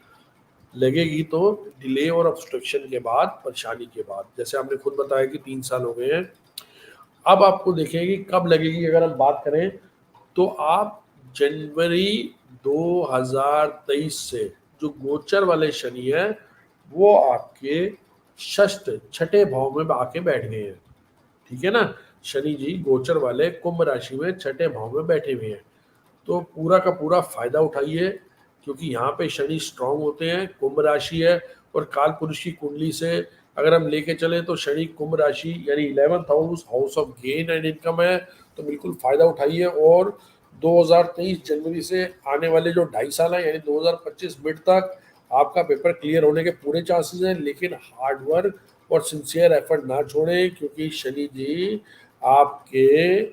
लगेगी तो डिले और ऑब्स्ट्रक्शन के बाद, परेशानी के बाद। जैसे आपने खुद बताया कि 3 साल हो गए हैं। अब आपको देखेंगे कब लगेगी, अगर हम बात करें तो आप जनवरी 2023 से जो गोचर वाले शनि है, वो आपके षष्ठ 6ठे भाव में आके बैठ गए हैं, ठीक है ना। शनि जी गोचर वाले कुंभ राशि में 6ठे भाव में बैठे हुए हैं, तो पूरा का पूरा फायदा उठाइए, क्योंकि यहाँ पे शनि स्ट्रांग होते हैं, कुंभ राशि है, और काल पुरुष की कुंडली से अगर हम लेके चले तो शनि कुंभ राशि यानी 11th house, house of gain and income है, तो बिल्कुल फायदा उठाइए। और 2023 जनवरी से आने वाले जो 2.5 साल है, यानी 2025 मिड तक आपका पेपर क्लियर होने के पूरे चांसेस हैं, लेकिन हार्ड वर्क और सिंसियर एफर्ट ना छोड़ें, क्योंकि शनि जी आपके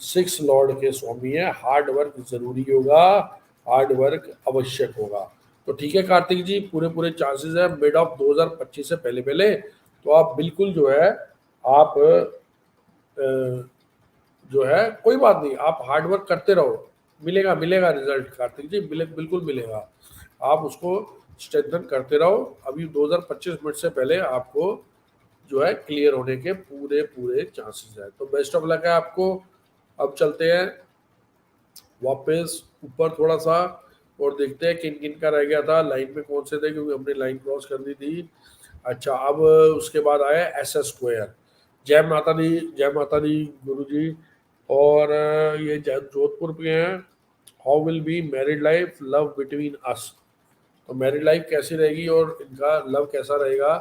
6 लॉर्ड के स्वामी है। हार्ड वर्क जरूरी होगा, हार्ड वर्क आवश्यक होगा। तो ठीक है कार्तिक जी, पूरे पूरे चांसेस है मिड ऑफ 2025 से पहले पहले, तो आप बिल्कुल जो है आप जो है कोई बात नहीं, आप हार्ड वर्क करते रहो, मिलेगा मिलेगा रिजल्ट कार्तिक जी, बिल्कुल मिलेगा। आप उसको स्ट्रेंथन करते रहो, अभी 2025 मिनट से पहले आपको जो है क्लियर होने के पूरे पूरे चांसेस है। तो बेस्ट ऑफ लक है आपको। अब चलते हैं वापस ऊपर थोड़ा सा और देखते हैं किन किन का रह गया था, लाइन में कौन से थे, क्योंकि हमने लाइन क्रॉस कर दी थी। अच्छा, अब उसके बाद आया एस स्क्वायर। जय माता दी, जय माता दी गुरु जी। और ये जोधपुर पे हैं। How will be married life love between us, तो मैरिड लाइफ कैसी रहेगी और इनका लव कैसा रहेगा,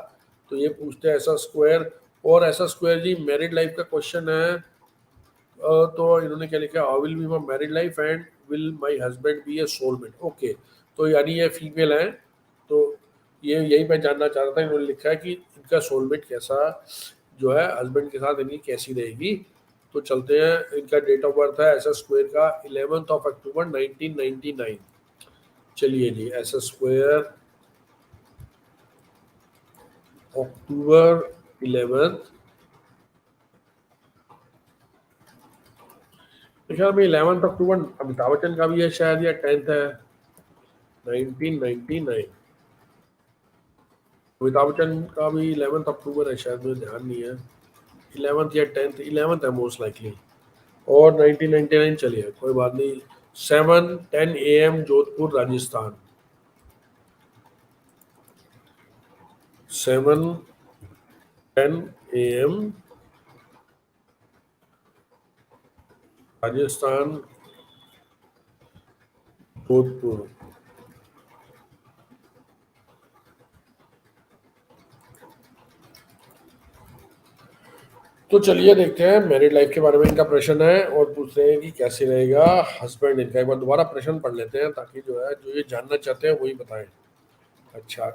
तो ये पूछते हैं ऐसा स्क्वायर। और Aisha square ji married life का क्वेश्चन है, तो इन्होंने क्या लिखा, how will be my married life and will my husband be a soulmate. Okay, तो यानी ये फीमेल है, तो ये यही मैं जानना चाह रहा था। इन्होंने लिखा है कि इनका सोलमेट कैसा जो है हस्बैंड के साथ इनकी कैसी रहेगी। तो चलते हैं, इनका डेट ऑफ बर्थ है ऐसा स्क्वायर का 11 अक्टूबर 1999। चलिए जी, ऐसा स्क्वायर अक्टूबर 11, ख्याल में 11 अक्टूबर अमिताभ बच्चन का भी है शायद, या 10th है 1999। अमिताभ बच्चन का भी 11 अक्टूबर है शायद, मुझे ध्यान नहीं है, 11th या 10th, 11th है मोस्ट लाइकली। और 1999, चलिए कोई बात नहीं। 7:10 AM जोधपुर राजस्थान, 7:10 AM राजस्थान जोधपुर। तो चलिए देखते हैं मैरिड लाइफ के बारे में इनका प्रश्न है और पूछ रहे हैं कि कैसे रहेगा हस्बैंड इनका। एक बार दोबारा प्रश्न पढ़ लेते हैं ताकि जो है जो ये जानना चाहते हैं वही बताएं। अच्छा,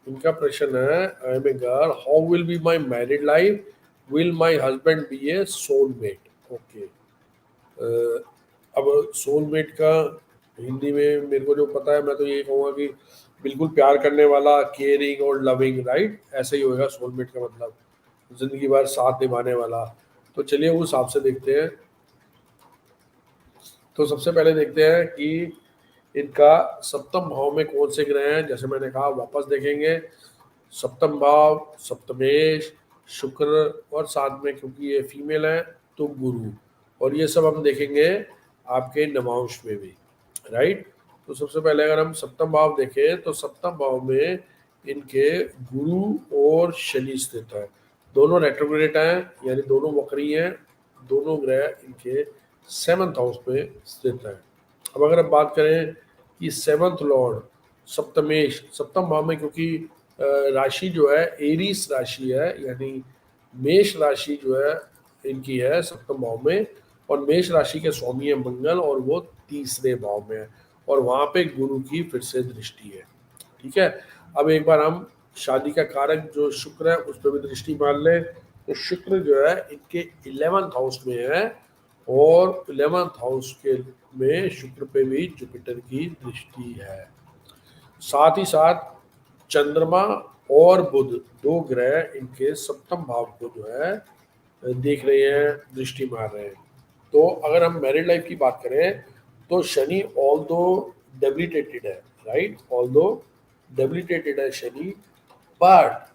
इनका प्रश्न है, I am a girl, how will be my married life, will my husband be a soulmate. Okay, अब सोलमेट का हिंदी में मेरे को जो पता है मैं तो ये कहूँगा कि बिल्कुल प्यार करने वाला, केयरिंग और लविंग, राइट, ऐसे ही होएगा सोलमेट का मतलब, जिंदगी भर साथ निभाने वाला। तो चलिए उस हिसाब से देखते हैं। तो सबसे पहले देखते हैं कि इनका सप्तम भाव में कौन से ग्रह हैं। जैसे मैंने कहा वापस देखेंगे, सप्तम भाव सप्तमेश, शुक्र और साथ में क्योंकि ये फीमेल है तो गुरु, और ये सब हम देखेंगे आपके नवांश में भी, राइट। तो सबसे पहले अगर हम सप्तम भाव देखें तो सप्तम भाव में इनके गुरु और शनि स्थित है, दोनों रेट्रोग्रेड हैं यानी दोनों वक्री हैं, दोनों ग्रह इनके 7th हाउस में स्थित है। अब अगर हम बात करें कि 7th लॉर्ड सप्तमेश, सप्तम भाव में क्योंकि राशि जो है एरीस राशि है यानी मेष राशि जो है इनकी है सप्तम भाव में, और मेष राशि के स्वामी है मंगल और वो तीसरे भाव में है, और वहां पे गुरु की फिर से दृष्टि है। ठीक है, अब एक बार हम शादी का कारक जो शुक्र है उस पर भी दृष्टि मार लें। तो शुक्र जो है इनके 11th हाउस में है, और 11th हाउस के में शुक्र पे भी जुपिटर की दृष्टि है। साथ ही साथ चंद्रमा और बुध दो ग्रह इनके सप्तम भाव को जो है देख रहे हैं, दृष्टि मार रहे हैं। तो अगर हम मैरिड लाइफ की बात करें तो शनि ऑल दो डेबिलिटेटेड है, राइट, ऑल दो डेबिलिटेटेड है शनि, बट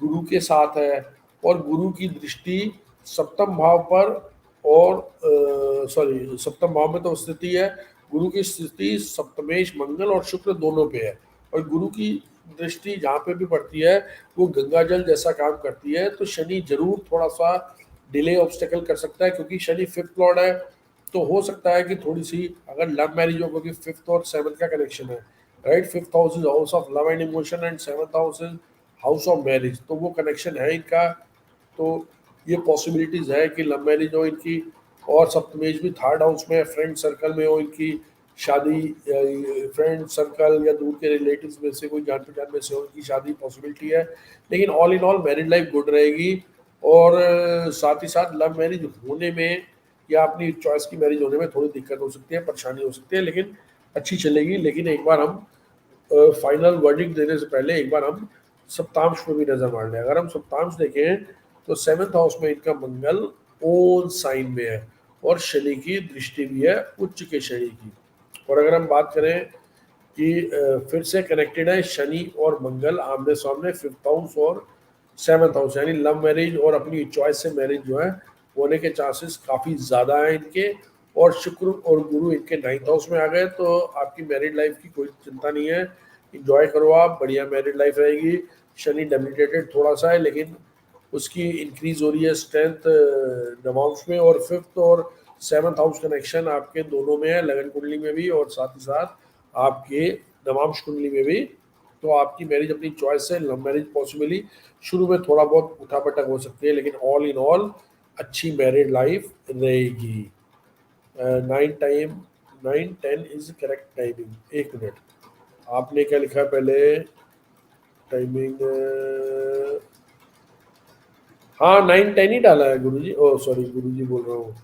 गुरु के साथ है, और गुरु की दृष्टि सप्तम भाव पर, और सॉरी सप्तम भाव में तो स्थिति है, गुरु की स्थिति सप्तमेश मंगल और शुक्र दोनों पे है, और गुरु की दृष्टि जहाँ पे भी पड़ती है वो गंगा जल जैसा काम करती है। तो शनि जरूर थोड़ा सा डिले ऑब्स्टेकल कर सकता है क्योंकि शनि 5th लॉर्ड है, तो हो सकता है कि थोड़ी सी अगर लव मैरिज हो, क्योंकि 5th और 7th का कनेक्शन है, right, 5th house is house of love and emotion and 7th house is house of marriage, तो वो कनेक्शन है इनका। तो ये पॉसिबिलिटीज है कि लव मैरिज हो इनकी, और सप्तमेश भी 3rd हाउस में, फ्रेंड सर्कल में हो इनकी शादी, फ्रेंड सर्कल या दूर के रिलेटिव्स में से कोई जान पहचान में से हो इनकी शादी पॉसिबिलिटी है। लेकिन all in all married life good रहेगी, और साथ ही साथ लव मैरिज होने में या अपनी चॉइस की मैरिज होने में थोड़ी दिक्कत हो सकती है, परेशानी हो सकती है, लेकिन अच्छी चलेगी। लेकिन एक बार हम फाइनल वर्डिक्ट देने से पहले एक बार हम सप्तांश पे भी नजर मार लें। अगर हम सप्तांश देखें तो 7th हाउस में इनका मंगल ओन साइन में है, और शनि की दृष्टि भी है उच्च के शनि की। और अगर हम बात करें कि फिर से कनेक्टेड है शनि और मंगल आमने सामने 5th हाउस और 7th हाउस, यानी लव मैरिज और अपनी चॉइस से मैरिज जो है होने के चांसेस काफ़ी ज़्यादा हैं इनके। और शुक्र और गुरु इनके 9th हाउस में आ गए, तो आपकी मैरिड लाइफ की कोई चिंता नहीं है, इंजॉय करो आप, बढ़िया मैरिड लाइफ रहेगी। शनि डेबिलिटेटेड थोड़ा सा है लेकिन उसकी इंक्रीज हो रही है स्ट्रेंथ नवांश में, और 5th और 7th हाउस कनेक्शन आपके दोनों में है, लगन कुंडली में भी और साथ ही साथ आपके नवांश कुंडली में भी। तो आपकी मैरिज अपनी चॉइस से, लव मैरिज पॉसिबली शुरू में थोड़ा बहुत उठापटक हो सकती है, लेकिन ऑल इन ऑल अच्छी मैरिड लाइफ रहेगी। 9 10 इज करेक्ट टाइमिंग। 1 मिनट, आपने क्या लिखा है पहले टाइमिंग? हाँ 9 10 ही डाला है गुरुजी, ओ सॉरी गुरुजी बोल रहा हूँ,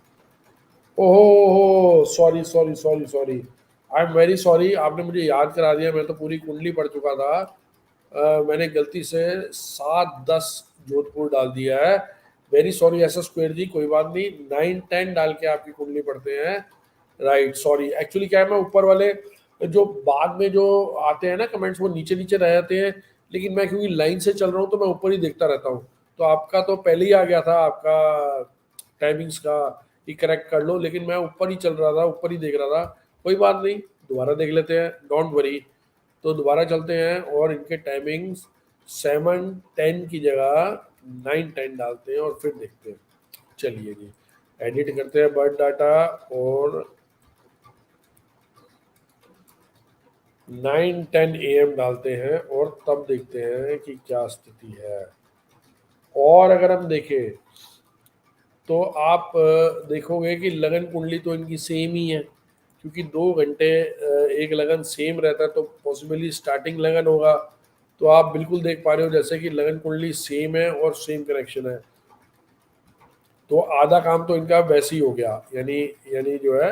ओहो sorry sorry sorry sorry, I am very sorry, आपने मुझे याद करा दिया, मैं तो पूरी कुंडली पढ़ चुका था। मैंने गलती से 7 10 जोधपुर डाल दिया है, वेरी सॉरी ऐसा स्क्वेयर जी, कोई बात नहीं, 9 10 डाल के आपकी कुंडली पढ़ते हैं, राइट, सॉरी। एक्चुअली क्या है, मैं ऊपर वाले जो बाद में जो आते हैं ना कमेंट्स वो नीचे नीचे रह जाते हैं, लेकिन मैं क्योंकि लाइन से चल रहा हूँ तो मैं ऊपर ही देखता रहता हूँ। तो आपका तो पहले ही आ गया था आपका टाइमिंग्स का कि करेक्ट कर लो, लेकिन मैं ऊपर ही चल रहा था, ऊपर ही देख रहा था, कोई बात नहीं, दोबारा देख लेते हैं, डोंट वरी। तो दोबारा चलते हैं और इनके टाइमिंग्स 7 10 की जगह 9 10 डालते हैं और फिर देखते हैं। चलिए जी, एडिट करते हैं बर्थ डाटा और 9 10 AM डालते हैं और तब देखते हैं कि क्या स्थिति है। और अगर हम देखें तो आप देखोगे कि लगन कुंडली तो इनकी सेम ही है, क्योंकि 2 घंटे एक लगन सेम रहता है, तो पॉसिबली स्टार्टिंग लगन होगा। तो आप बिल्कुल देख पा रहे हो जैसे कि लगन कुंडली सेम है और सेम कनेक्शन है, तो आधा काम तो इनका वैसे ही हो गया। यानी यानी जो है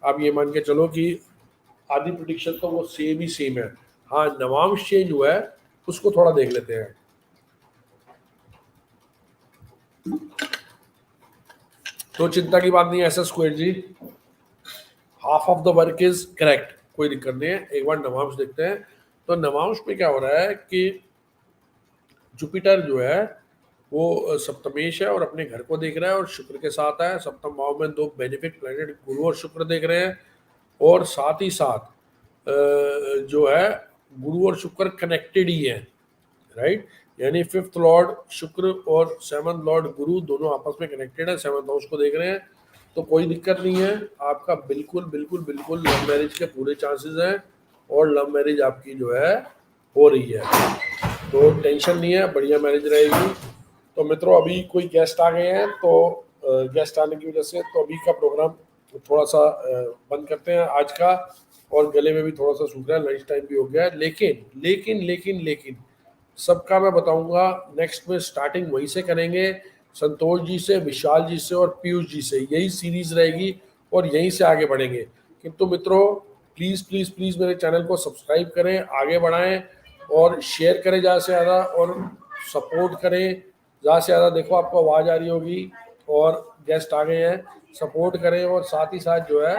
आप ये मान के चलो कि आधी प्रिडिक्शन तो वो सेम ही सेम है। हाँ, नवांश चेंज हुआ है, उसको थोड़ा देख लेते हैं। तो चिंता की बात नहीं है Aisha square ji, half of the work is correct, कोई दिक्कत नहीं है। एक बार नवांश देखते हैं। तो नवांश में क्या हो रहा है कि जुपिटर जो है वो सप्तमेश है और अपने घर को देख रहा है और शुक्र के साथ है। सप्तम भाव में 2 बेनिफिट प्लैनेट गुरु और शुक्र देख रहे हैं, और साथ ही साथ जो है गुरु और शुक्र कनेक्टेड ही है, राइट। यानी 5th लॉर्ड शुक्र और 7th लॉर्ड गुरु दोनों आपस में कनेक्टेड है, 7th हाउस को देख रहे हैं। तो कोई दिक्कत नहीं है, आपका बिल्कुल बिल्कुल बिल्कुल लव मैरिज के पूरे चांसेस हैं, और लव मैरिज आपकी जो है हो रही है, तो टेंशन नहीं है, बढ़िया मैरिज रहेगी। तो मित्रों अभी कोई गेस्ट आ गए हैं, तो गेस्ट आने की वजह से तो अभी का प्रोग्राम थोड़ा सा बंद करते हैं आज का, और गले में भी थोड़ा सा सूख रहा है, लंच टाइम भी हो गया है। लेकिन लेकिन लेकिन लेकिन सबका मैं बताऊंगा नेक्स्ट में स्टार्टिंग वहीं से करेंगे, संतोष जी से, विशाल जी से और पीयूष जी से, यही सीरीज रहेगी और यहीं से आगे बढ़ेंगे। किंतु मित्रों प्लीज़ प्लीज़ प्लीज़ मेरे चैनल को सब्सक्राइब करें, आगे बढ़ाएं और शेयर करें ज़्यादा से ज़्यादा, और सपोर्ट करें ज़्यादा से ज़्यादा। देखो आपको आवाज़ आ रही होगी और गेस्ट आ गए हैं, सपोर्ट करें, और साथ ही साथ जो है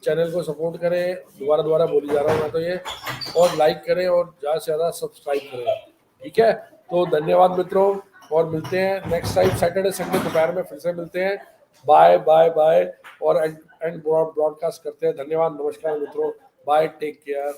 चैनल को सपोर्ट करें, दोबारा दोबारा बोली जा रहा हूँ मैं तो ये, और लाइक करें और ज़्यादा से ज़्यादा सब्सक्राइब करें, ठीक है। तो धन्यवाद मित्रों, और मिलते हैं नेक्स्ट टाइम सैटरडे संडे दोपहर में फिर से मिलते हैं। बाय बाय बाय, और एंड ब्रॉडकास्ट करते हैं। धन्यवाद, नमस्कार मित्रों, बाय, टेक केयर।